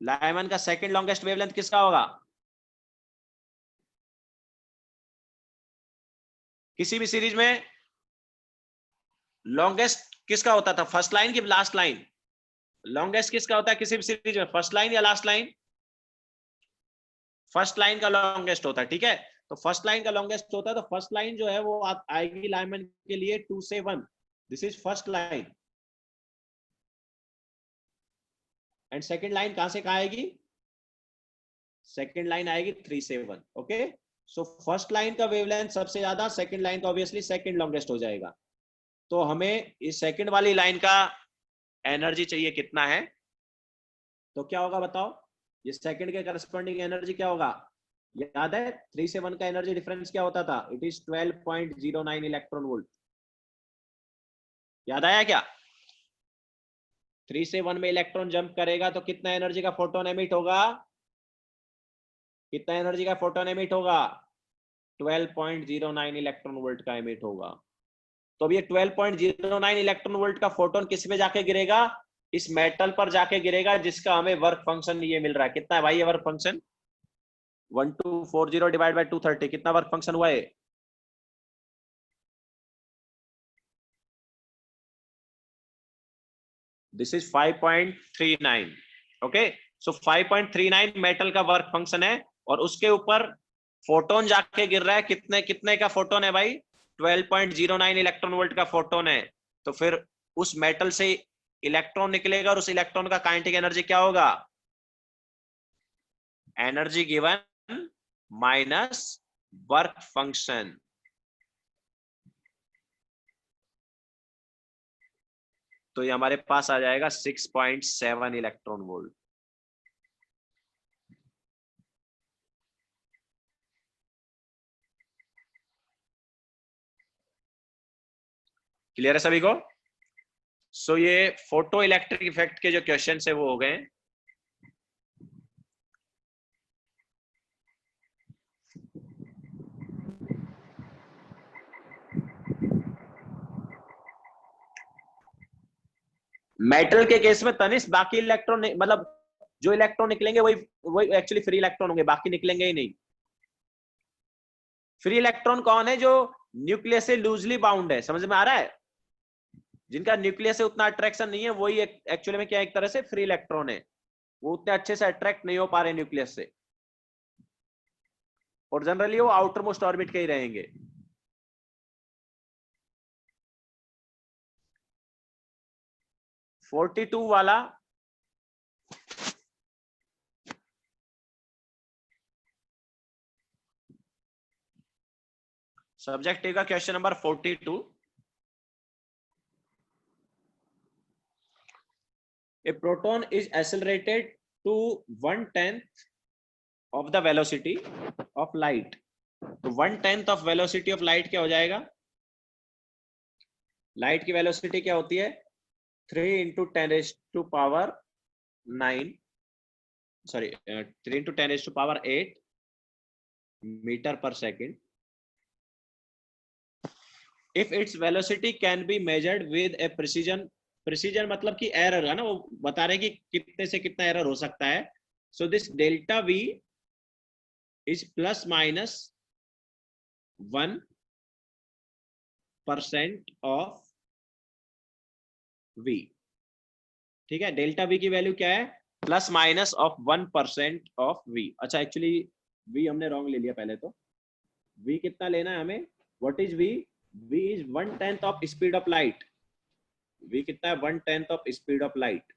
लाइमन का second longest wavelength किसका होगा? किसी भी सीरीज में लॉन्गेस्ट किसका होता था, फर्स्ट लाइन की लास्ट लाइन? लॉन्गेस्ट किसका होता है किसी भी सीरीज में, फर्स्ट लाइन या लास्ट लाइन? फर्स्ट लाइन का लॉन्गेस्ट होता है, ठीक है। तो फर्स्ट लाइन का लॉन्गेस्ट होता है, तो फर्स्ट लाइन जो है वो आएगी लाइनमैन के लिए 2 से 1, this is first line. And second line कहां से कहां आएगी? सेकंड लाइन आएगी 3 से 1, ओके। सो फर्स्ट लाइन का वेवलेंथ सबसे ज्यादा, सेकंड लाइन का ऑब्वियसली सेकंड लॉन्गेस्ट हो जाएगा। तो हमें इस सेकंड वाली लाइन का एनर्जी चाहिए कितना है, तो क्या होगा बताओ, ये सेकंड के करस्पॉन्डिंग एनर्जी क्या होगा? याद है 3 से 1 का एनर्जी डिफरेंस क्या होता था? It is 12.09 electron volt. याद आया क्या? 3 से 1 में इलेक्ट्रॉन जंप करेगा तो कितना एनर्जी का फोटोन एमिट होगा? कितना एनर्जी का फोटोन एमिट होगा? 12.09 इलेक्ट्रॉन वोल्ट का एमिट होगा। तो अब ये 12.09 इलेक्ट्रॉन वोल्ट का फोटोन किस पे जाके गिरेगा? इस मेटल पर जाके गिरेगा, जिसका हमें वर्क फंक्शन ये मिल रहा है। कितना है भाई ये वर्क फंक्शन? 1240 डिवाइड बाय 230, कितना वर्क फंक्शन हुआ है? This is 5.39, okay. So 5.39 metal का वर्क फंक्शन है, और उसके ऊपर फोटोन जाके गिर रहा है। कितने कितने का फोटोन है भाई? 12.09 इलेक्ट्रॉन वोल्ट का फोटोन है। तो फिर उस मेटल से इलेक्ट्रॉन निकलेगा, और उस इलेक्ट्रॉन का काइनेटिक एनर्जी क्या होगा? Energy given minus work function. तो ये हमारे पास आ जाएगा 6.7 इलेक्ट्रॉन वोल्ट। क्लियर है सभी को? सो ये फोटो इलेक्ट्रिक इफेक्ट के जो क्वेश्चन है वो हो गए। मेटल के केस में तनिष्क बाकी इलेक्ट्रॉन, मतलब जो इलेक्ट्रॉन निकलेंगे वही वही एक्चुअली फ्री इलेक्ट्रॉन होंगे, बाकी निकलेंगे ही नहीं। फ्री इलेक्ट्रॉन कौन है? जो न्यूक्लियस से लूजली बाउंड है, समझ में आ रहा है? जिनका न्यूक्लियस से उतना अट्रैक्शन नहीं है, वही एक्चुअली में क्या एक तरह से फ्री इलेक्ट्रॉन है। वो उतने अच्छे से अट्रैक्ट नहीं हो पा रहे न्यूक्लियस से, और जनरली वो आउटर मोस्ट ऑर्बिट के ही रहेंगे। फोर्टी टू वाला सब्जेक्टिव का question number 42। A proton is accelerated to 1/10 of the velocity of light. तो 1/10 of velocity of light क्या हो जाएगा? लाइट की वेलोसिटी क्या होती है? 3 into 10 raised to power 9, sorry 3 into 10 raised to power 8 meter per second. If its velocity can be measured with a precision, precision मतलब कि एरर है ना, वो बता रहे कि कितने से कितना एरर हो सकता है। So this delta v is plus minus 1% of v. ठीक है, डेल्टा वी की वैल्यू क्या है? Plus minus of 1% of v. अच्छा एक्चुअली वी हमने रॉन्ग ले लिया पहले। तो वी कितना लेना है हमें? What is v? V is 1/10 of speed of light. v कितना है? 1/10 ऑफ स्पीड ऑफ लाइट।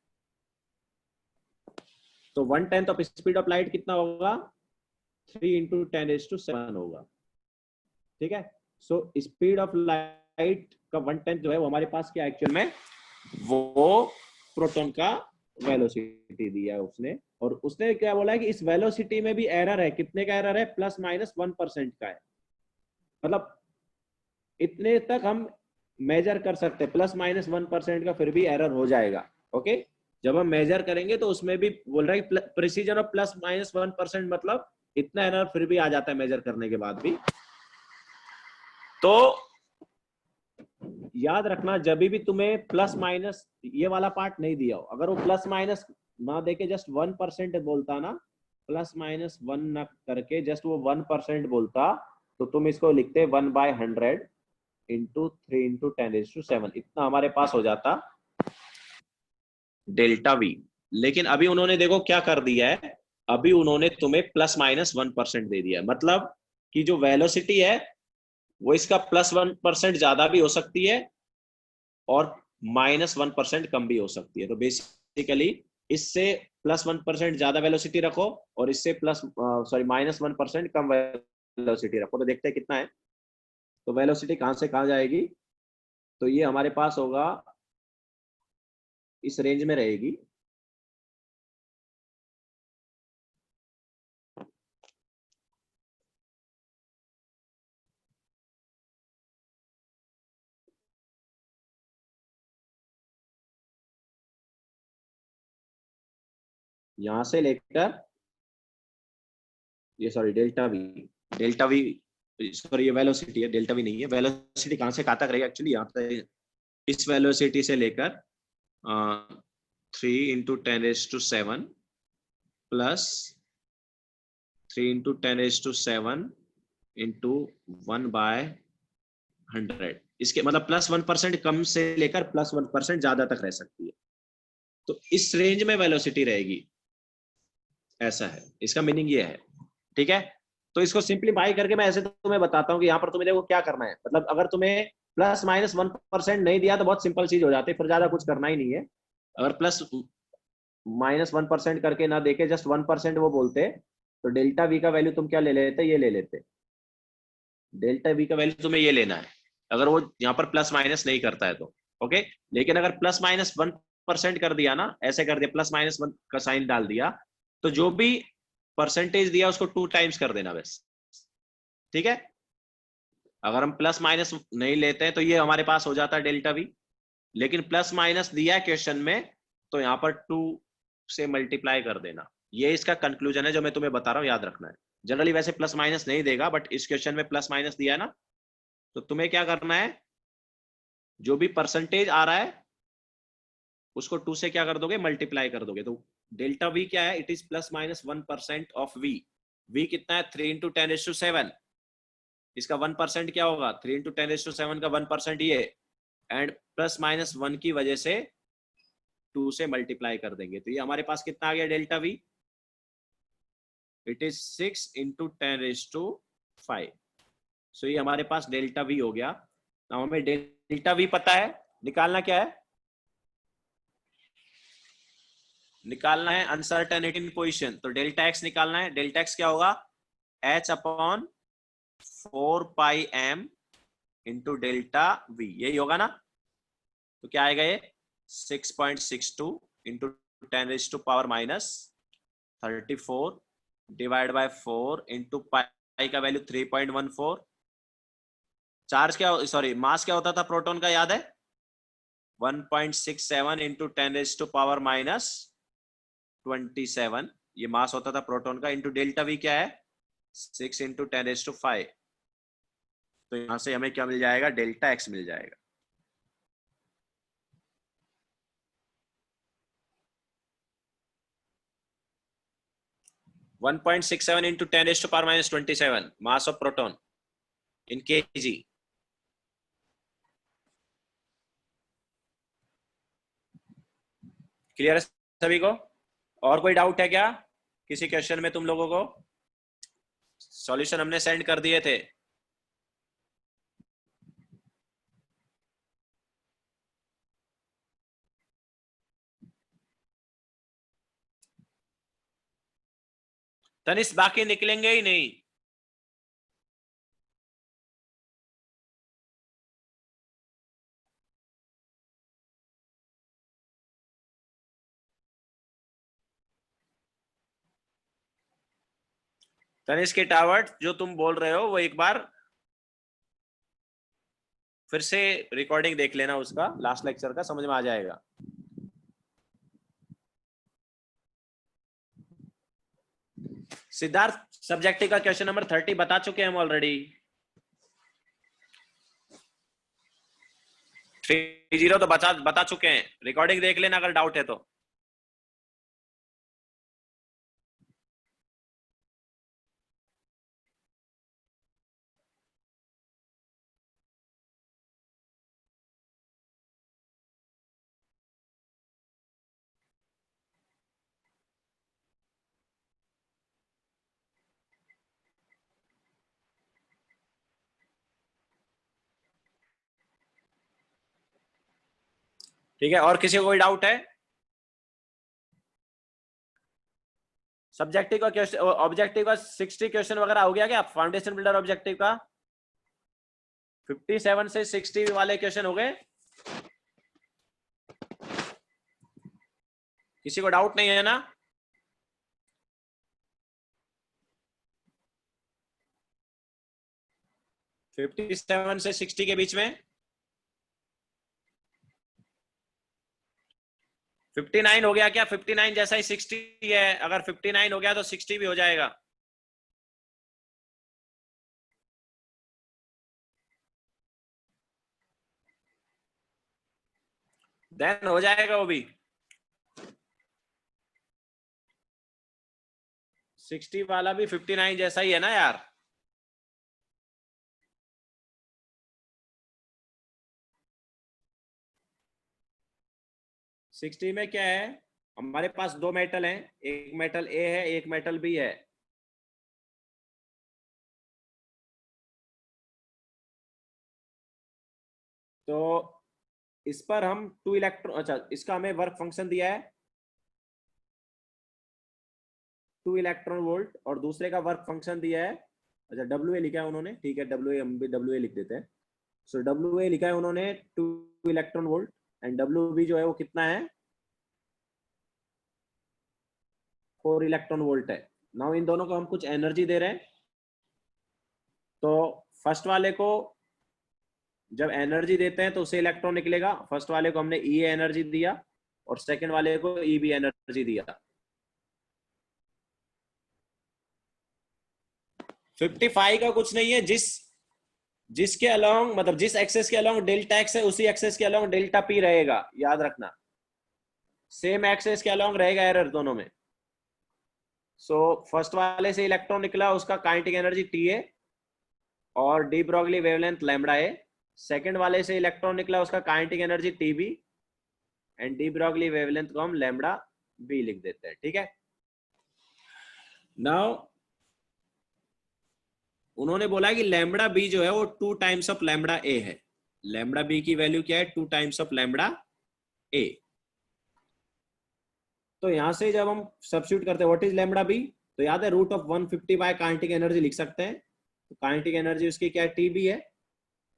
तो 1/10 ऑफ स्पीड ऑफ लाइट कितना होगा? 3 into 10⁻⁷ होगा। ठीक है, सो स्पीड ऑफ लाइट का 1/10 जो है वो हमारे पास क्या एक्चुअल में, वो प्रोटॉन का वेलोसिटी दिया है उसने। और उसने क्या बोला है कि इस वेलोसिटी में भी एरर है। कितने का एरर है? प्लस माइनस 1% का है। मतलब इतने तक हम मेजर कर सकते हैं, प्लस माइनस 1% का फिर भी एरर हो जाएगा। ओके, जब हम मेजर करेंगे तो उसमें भी बोल रहा है प्रिसीजन ऑफ प्लस माइनस 1%, मतलब इतना एरर फिर भी आ जाता है मेजर करने के बाद भी। तो याद रखना, जब भी तुम्हें प्लस माइनस ये वाला पार्ट नहीं दिया हो, अगर वो प्लस माइनस ना देके जस्ट 1% बोलता ना, प्लस माइनस 1 ना करके जस्ट वो 1% बोलता, तो तुम इसको लिखते 1/100। इंटू 3 × 10⁻⁷ इतना हमारे पास हो जाता डेल्टा वी। लेकिन अभी उन्होंने देखो क्या कर दिया है, अभी उन्होंने तुम्हें +-1% दे दिया है। मतलब कि जो वेलोसिटी है वो इसका +1% ज्यादा भी हो सकती है और -1% कम भी हो सकती है। तो बेसिकली इससे +1% ज्यादा वेलोसिटी रखो और इससे -1% कम वेलोसिटी रखो, तो देखते हैं कितना है। तो वेलोसिटी कहां से कहां जाएगी, तो ये हमारे पास होगा, इस रेंज में रहेगी। यहां से लेकर ये सॉरी डेल्टा वी सॉरी ये वेलोसिटी है, डेल्टा वी नहीं है। वेलोसिटी कहां से कहां तक रहेगी एक्चुअली, यहाँ पे इस वेलोसिटी से लेकर 3 × 10⁻⁷ प्लस 3 × 10⁻⁷ इंटू 1/100, इसके मतलब +1% कम से लेकर +1% ज्यादा तक रह सकती है। तो इस रेंज में वेलोसिटी रहेगी, ऐसा है इसका मीनिंग ये है। ठीक है, तो इसको सिंप्लीफाई करके मैं ऐसे तुम्हें बताता हूँ कि यहाँ पर तुम्हें देखो क्या करना है। मतलब अगर तुम्हें +-1% नहीं दिया तो बहुत सिंपल चीज हो जाती है, फिर ज्यादा कुछ करना ही नहीं है। अगर +-1% करके ना देके जस्ट 1% वो बोलते, तो डेल्टा वी का वैल्यू तुम क्या ले लेते, ये ले लेते। डेल्टा वी का वैल्यू तुम्हें ये लेना है अगर वो यहाँ पर प्लस माइनस नहीं करता है तो। ओके, लेकिन अगर +-1% कर दिया ना, ऐसे कर दिया, +-1 का साइन डाल दिया, तो जो भी परसेंटेज दिया उसको 2 टाइम्स कर देना बस। ठीक है, अगर हम प्लस माइनस नहीं लेते हैं तो ये हमारे पास हो जाता है डेल्टा वी, लेकिन प्लस माइनस दिया है क्वेश्चन में तो यहाँ पर 2 से मल्टीप्लाई कर देना। ये इसका कंक्लूजन है जो मैं तुम्हें बता रहा हूँ, याद रखना है। जनरली वैसे प्लस माइनस नहीं देगा, बट इस क्वेश्चन में प्लस माइनस दिया है ना, तो तुम्हें क्या करना है, जो भी परसेंटेज आ रहा है उसको 2 से क्या कर दोगे, मल्टीप्लाई कर दोगे। तो डेल्टा वी क्या है, it is +-1% of v. V कितना है, 3 × 10⁻⁷। इसका 1% क्या होगा, 3 × 10⁻⁷ का 1% ये, एंड +-1 की वजह से 2 से मल्टीप्लाई कर देंगे। तो ये हमारे पास कितना आ गया डेल्टा वी, इट इज 6 × 10⁵ सो ये हमारे पास डेल्टा वी हो गया। now हमें डेल्टा वी पता है, निकालना क्या है, निकालना है अनसर्टेनिटी इन पोजीशन। तो डेल्टा एक्स निकालना है। डेल्टा एक्स क्या होगा, h/4πm इंटू डेल्टा वी, यही होगा ना। तो क्या आएगा ये 6.62 into 10⁻⁻34 divide by 4 into pi का वैल्यू 3.14। चार्ज क्या, सॉरी मास क्या होता था प्रोटॉन का, याद है, 1.67 इंटू 10⁻27 ये मास होता था प्रोटॉन का, इंटू डेल्टा वी क्या है 6 इंटू 10⁵। तो यहां से हमें क्या मिल जाएगा, डेल्टा एक्स मिल जाएगा। (1.67 into 10⁻⁻27 mass of proton in kg। Clear है सभी को? और कोई डाउट है क्या किसी क्वेश्चन में तुम लोगों को? सॉल्यूशन हमने सेंड कर दिए थे। तनिष बाकी निकलेंगे ही नहीं। तनिष के टावर्ट जो तुम बोल रहे हो वो एक बार फिर से रिकॉर्डिंग देख लेना, उसका लास्ट लेक्चर का, समझ में आ जाएगा। सिद्धार्थ, सब्जेक्टिव का क्वेश्चन नंबर 30 बता चुके हैं हम ऑलरेडी। 30 तो बता चुके हैं, रिकॉर्डिंग देख लेना अगर डाउट है तो। ठीक है, और किसी को कोई डाउट है? सब्जेक्टिव का क्वेश्चन, ऑब्जेक्टिव का 60 क्वेश्चन वगैरह हो गया क्या? फाउंडेशन बिल्डर ऑब्जेक्टिव का 57 से 60 वाले क्वेश्चन हो गए? किसी को डाउट नहीं है ना? फिफ्टी सेवन से 60 के बीच में 59 हो गया क्या? 59 जैसा ही 60 है, अगर 59 हो गया तो 60 भी हो जाएगा। देन हो जाएगा वो भी। 60 वाला भी 59 जैसा ही है ना यार। सिक्सटी में क्या है, हमारे पास दो मेटल हैं, एक मेटल ए है, एक मेटल बी है। तो इस पर हम 2 इलेक्ट्रॉन, अच्छा इसका हमें वर्क फंक्शन दिया है 2 इलेक्ट्रॉन वोल्ट, और दूसरे का वर्क फंक्शन दिया है, अच्छा डब्ल्यू ए लिखा है उन्होंने, ठीक है डब्ल्यू ए, हम भी डब्ल्यू ए लिख देते हैं। सो डब्ल्यू ए लिखा है उन्होंने 2 इलेक्ट्रॉन वोल्ट, एंड डब्ल्यू बी जो है वो कितना है, 4 इलेक्ट्रॉन वोल्ट है। नाउ इन दोनों को हम कुछ एनर्जी दे रहे हैं। तो फर्स्ट वाले को जब एनर्जी देते हैं तो उसे इलेक्ट्रॉन निकलेगा, फर्स्ट वाले को हमने ई एनर्जी दिया और सेकंड वाले को ई बी एनर्जी दिया। 55 का कुछ नहीं है, जिसके अलोंग, मतलब जिस एक्सेस के अलोंग डेल्टा एक्स है उसी एक्सेस के अलोंग डेल्टा पी रहेगा, याद रखना। सेम एक्सेस के अलोंग रहेगा एरर दोनों में। सो फर्स्ट वाले से इलेक्ट्रॉन निकला, उसका काइनेटिक एनर्जी टी ए और de Broglie wavelength lambda a. Second वाले से इलेक्ट्रॉन निकला, उसका kinetic energy t b and de Broglie wavelength को हम लैम्बडा बी लिख देते हैं, ठीक है। नाउ उन्होंने बोला कि लैम्बडा बी जो है वो 2 टाइम्स ऑफ लैम्बडा ए है। लैम्बडा बी की वैल्यू क्या है? 2 टाइम्स ऑफ लैम्बडा ए। तो यहां से जब हम सब्स्टिट्यूट करते हैं व्हाट इज लैम्बडा बी, तो याद है root of 150 by kinetic energy लिख सकते हैं। तो काइनेटिक एनर्जी उसकी क्या है? टी बी है,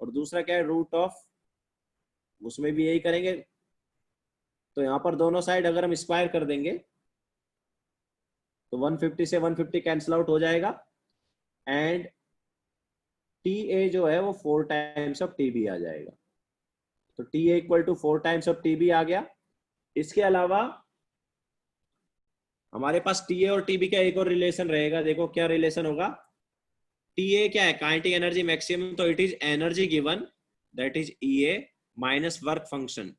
और दूसरा क्या है? रूट ऑफ, उसमें भी यही करेंगे। तो यहाँ पर दोनों साइड अगर हम स्क्वायर कर देंगे तो 150 से 150 कैंसिल आउट हो जाएगा, एंड टी ए जो है वो 4 टाइम्स ऑफ टी बी आ जाएगा। तो T A equal to 4 times of T B आ गया। इसके अलावा हमारे पास टी ए और टी बी का एक और रिलेशन रहेगा, देखो क्या रिलेशन होगा। टी ए क्या है? काइनेटिक एनर्जी मैक्सिमम, तो it is energy given that is E a minus work function,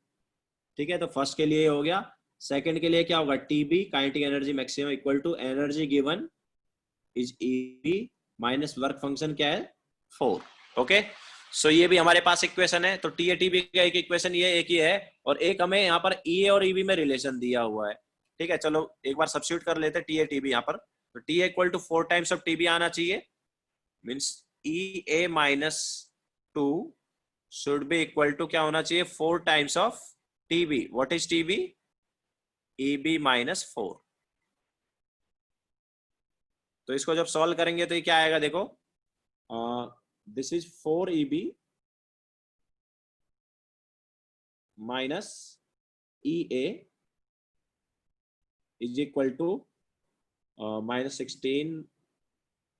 ठीक है। तो फर्स्ट के लिए हो गया, सेकंड के लिए क्या होगा? T b kinetic energy maximum equal to energy given is e b minus work function क्या है? 4। ओके, सो ये भी हमारे पास इक्वेशन है। तो टी ए टी बी का एक इक्वेशन ये एक ही है, और एक हमें यहाँ पर ई ए और ई बी में रिलेशन दिया हुआ है, ठीक है। चलो एक बार सब्स्टिट्यूट कर लेते हैं टी ए टी बी यहाँ पर। तो T A equal to 4 times of T b आना चाहिए, means e a minus 2 should be equal to क्या होना चाहिए? 4 times of T b. What is t b? E b minus 4। तो इसको जब सॉल्व करेंगे तो ये क्या आएगा देखो, this is 4 e b minus e a is equal to minus 16,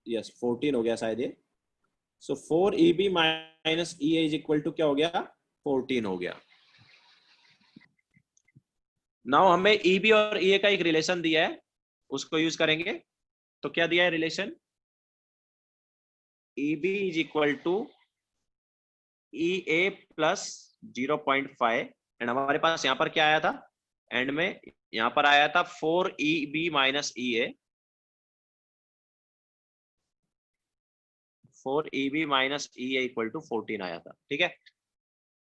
yes 14 हो गया शायद ये। So 4 e b minus e a is equal to क्या हो गया? 14 हो गया। नाउ हमें ई बी और ई ए का एक रिलेशन दिया है, उसको यूज करेंगे। तो क्या दिया है relation? E b is equal to e a plus 0.5, and हमारे पास यहाँ पर क्या आया था एंड में? यहाँ पर आया था 4 e b minus e a, 4 e b minus e a equal to 14 आया था, ठीक है।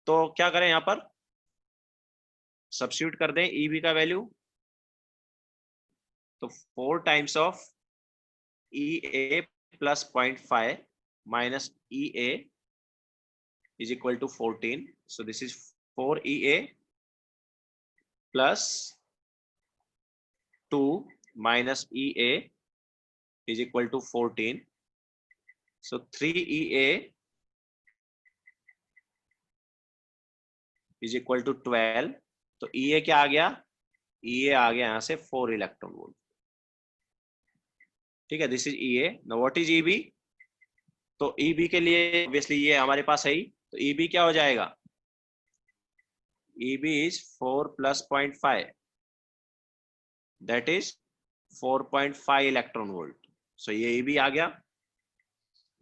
तो क्या करें यहाँ पर? सब्स्टिट्यूट कर दें ई बी का वैल्यू, तो 4 times of E a plus 0.5 minus e A is equal to 14. So this is 4 EA plus 2 minus EA is equal to 14. So 3EA is equal to 12. तो EA क्या आ गया? EA आ गया यहां से 4 इलेक्ट्रॉन वोल्ट। ठीक है, this is EA। Now what is EB? तो EB के लिए ऑब्वियसली ये हमारे पास है ही, तो EB क्या हो जाएगा? EB is 4 plus 0.5, that is 4.5 electron volt. सो ये EB आ गया।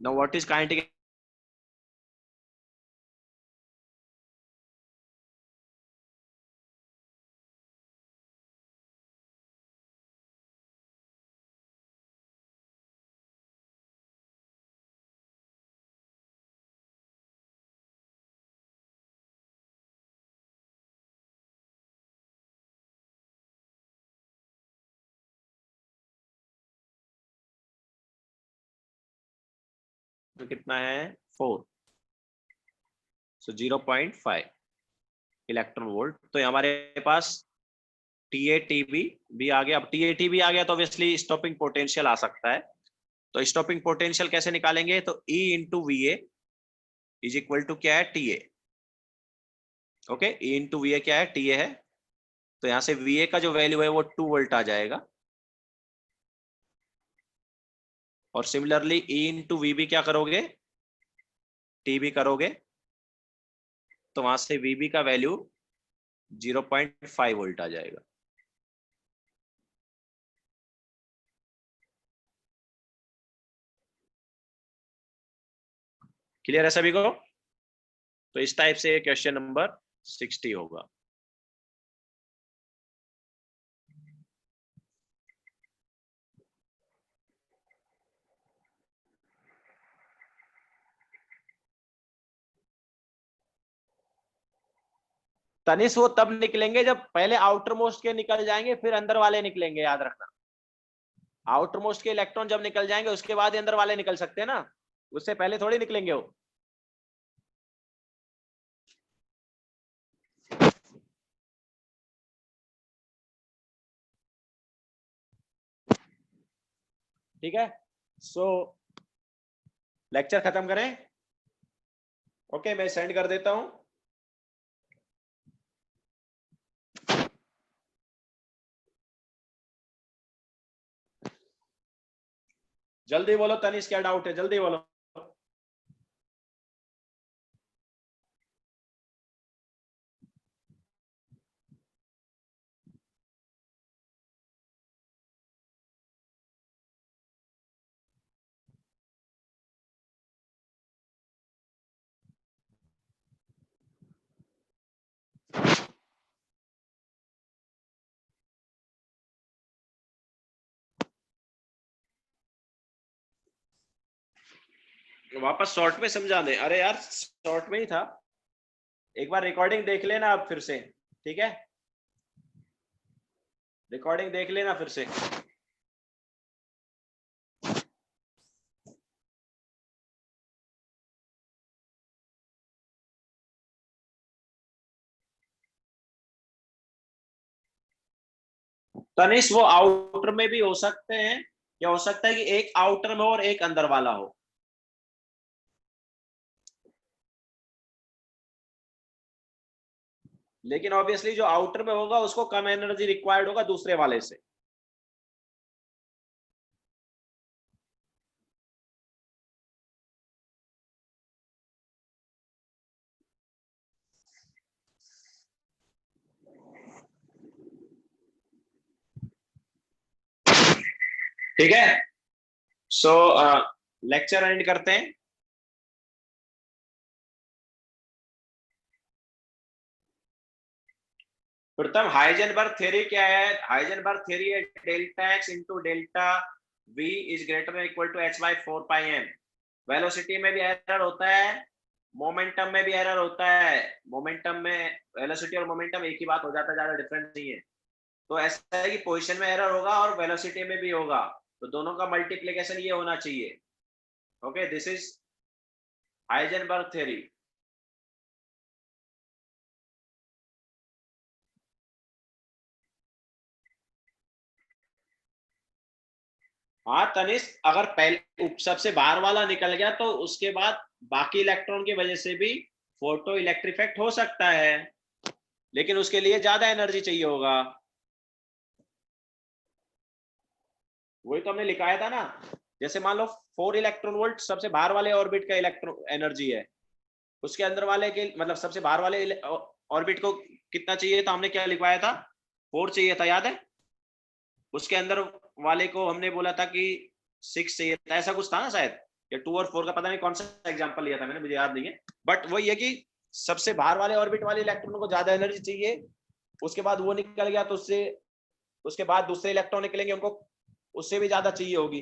Now what is kinetic? कितना है? 4। सो 0.5 इलेक्ट्रॉन वोल्ट। तो हमारे पास TATB भी आ गया। अब TATB आ गया तो ऑब्वियसली स्टॉपिंग पोटेंशियल आ सकता है। तो स्टॉपिंग पोटेंशियल कैसे निकालेंगे? तो E into VA is equal to क्या है? TA। Okay, E into VA क्या है? TA है। तो यहां से VA का जो वैल्यू है वो 2 वोल्ट आ जाएगा। और सिमिलरली E इंटू VB क्या करोगे? TB करोगे, तो वहां से VB का वैल्यू 0.5 वोल्ट आ जाएगा। क्लियर है सभी को? तो इस टाइप से क्वेश्चन नंबर 60 होगा। तनिष वो तब निकलेंगे जब पहले आउटर मोस्ट के निकल जाएंगे, फिर अंदर वाले निकलेंगे, याद रखना। आउटर मोस्ट के इलेक्ट्रॉन जब निकल जाएंगे उसके बाद ही अंदर वाले निकल सकते हैं ना, उससे पहले थोड़ी निकलेंगे वो। ठीक है, सो लेक्चर खत्म करें। ओके, मैं सेंड कर देता हूं। जल्दी बोलो तनिष, क्या डाउट है? जल्दी बोलो। वापस शॉर्ट में समझा दे। अरे यार शॉर्ट में ही था, एक बार रिकॉर्डिंग देख लेना आप फिर से। ठीक है, रिकॉर्डिंग देख लेना फिर से। तनिष वो आउटर में भी हो सकते हैं, या हो सकता है कि एक आउटर में हो और एक अंदर वाला हो। लेकिन ऑब्वियसली जो आउटर में होगा उसको कम एनर्जी रिक्वायर्ड होगा दूसरे वाले से। ठीक है, सो लेक्चर एंड करते हैं। प्रथम हाइजेनबर्ग थ्योरी क्या है? हाइजेनबर्ग थ्योरी है delta x into delta v is greater than equal to h by 4 pi m. Velocity में भी एरर होता है, मोमेंटम में भी एरर होता है। मोमेंटम में वेलोसिटी और मोमेंटम एक ही बात हो जाता है, ज्यादा डिफरेंस नहीं है। तो ऐसा है कि पोजीशन में एरर होगा और वेलोसिटी में भी होगा, तो दोनों का मल्टीप्लीकेशन ये होना चाहिए। Okay, this is Heisenberg theory. हाँ तनिष्क, अगर पहले सबसे बाहर वाला निकल गया तो उसके बाद बाकी इलेक्ट्रॉन की वजह से भी फोटो इलेक्ट्रिक इफेक्ट हो सकता है, लेकिन उसके लिए ज्यादा एनर्जी चाहिए होगा। वही तो हमने लिखाया था ना, जैसे मान लो 4 इलेक्ट्रॉन वोल्ट सबसे बाहर वाले ऑर्बिट का इलेक्ट्रॉन एनर्जी है, उसके अंदर वाले के मतलब सबसे बाहर वाले ऑर्बिट को कितना चाहिए था, हमने क्या लिखवाया था, 4 चाहिए था, याद है। उसके अंदर वाले को हमने बोला था कि 6 चाहिए था, ऐसा कुछ था ना शायद, या 2 और 4 का पता नहीं कौन सा एग्जांपल लिया था मैंने, मुझे याद नहीं है। बट वही है कि सबसे बाहर वाले ऑर्बिट वाले इलेक्ट्रॉन को ज्यादा एनर्जी चाहिए, उसके बाद वो निकल गया तो उससे उसके बाद दूसरे इलेक्ट्रॉन निकलेंगे, उनको उससे भी ज्यादा चाहिए होगी।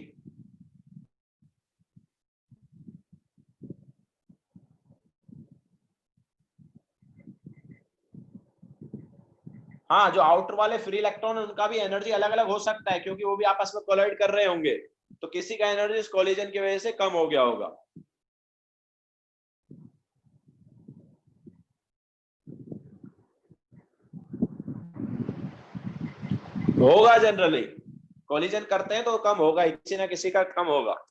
हाँ, जो आउटर वाले फ्री इलेक्ट्रॉन उनका भी एनर्जी अलग अलग हो सकता है, क्योंकि वो भी आपस में कोलाइड कर रहे होंगे, तो किसी का एनर्जी इस कोलिजन की वजह से कम हो गया होगा। होगा, जनरली कोलिजन करते हैं तो कम होगा, किसी ना किसी का कम होगा।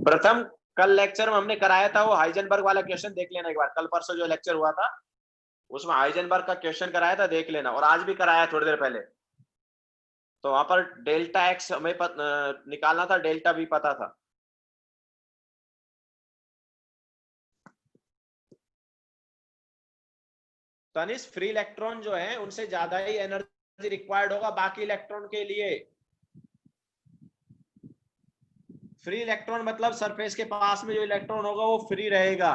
प्रथम कल लेक्चर में हमने कराया था वो हाइजेनबर्ग वाला क्वेश्चन, देख लेना एक बार, कल परसों जो लेक्चर हुआ था उसमें हाइजेनबर्ग का क्वेश्चन कराया था, देख लेना, और आज भी कराया थोड़ी देर पहले। तो वहां पर डेल्टा एक्स हमें निकालना था, डेल्टा भी पता था। तनिष्क, फ्री इलेक्ट्रॉन जो है उनसे ज्यादा ही एनर्जी रिक्वायर्ड होगा बाकी इलेक्ट्रॉन के लिए। फ्री इलेक्ट्रॉन मतलब सरफेस के पास में जो इलेक्ट्रॉन होगा वो फ्री रहेगा।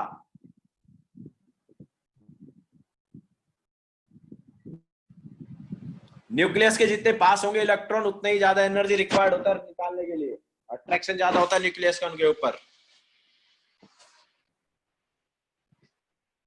न्यूक्लियस के जितने पास होंगे इलेक्ट्रॉन उतने ही ज्यादा एनर्जी रिक्वायर्ड होता है निकालने के लिए, अट्रैक्शन ज्यादा होता है न्यूक्लियस का उनके ऊपर।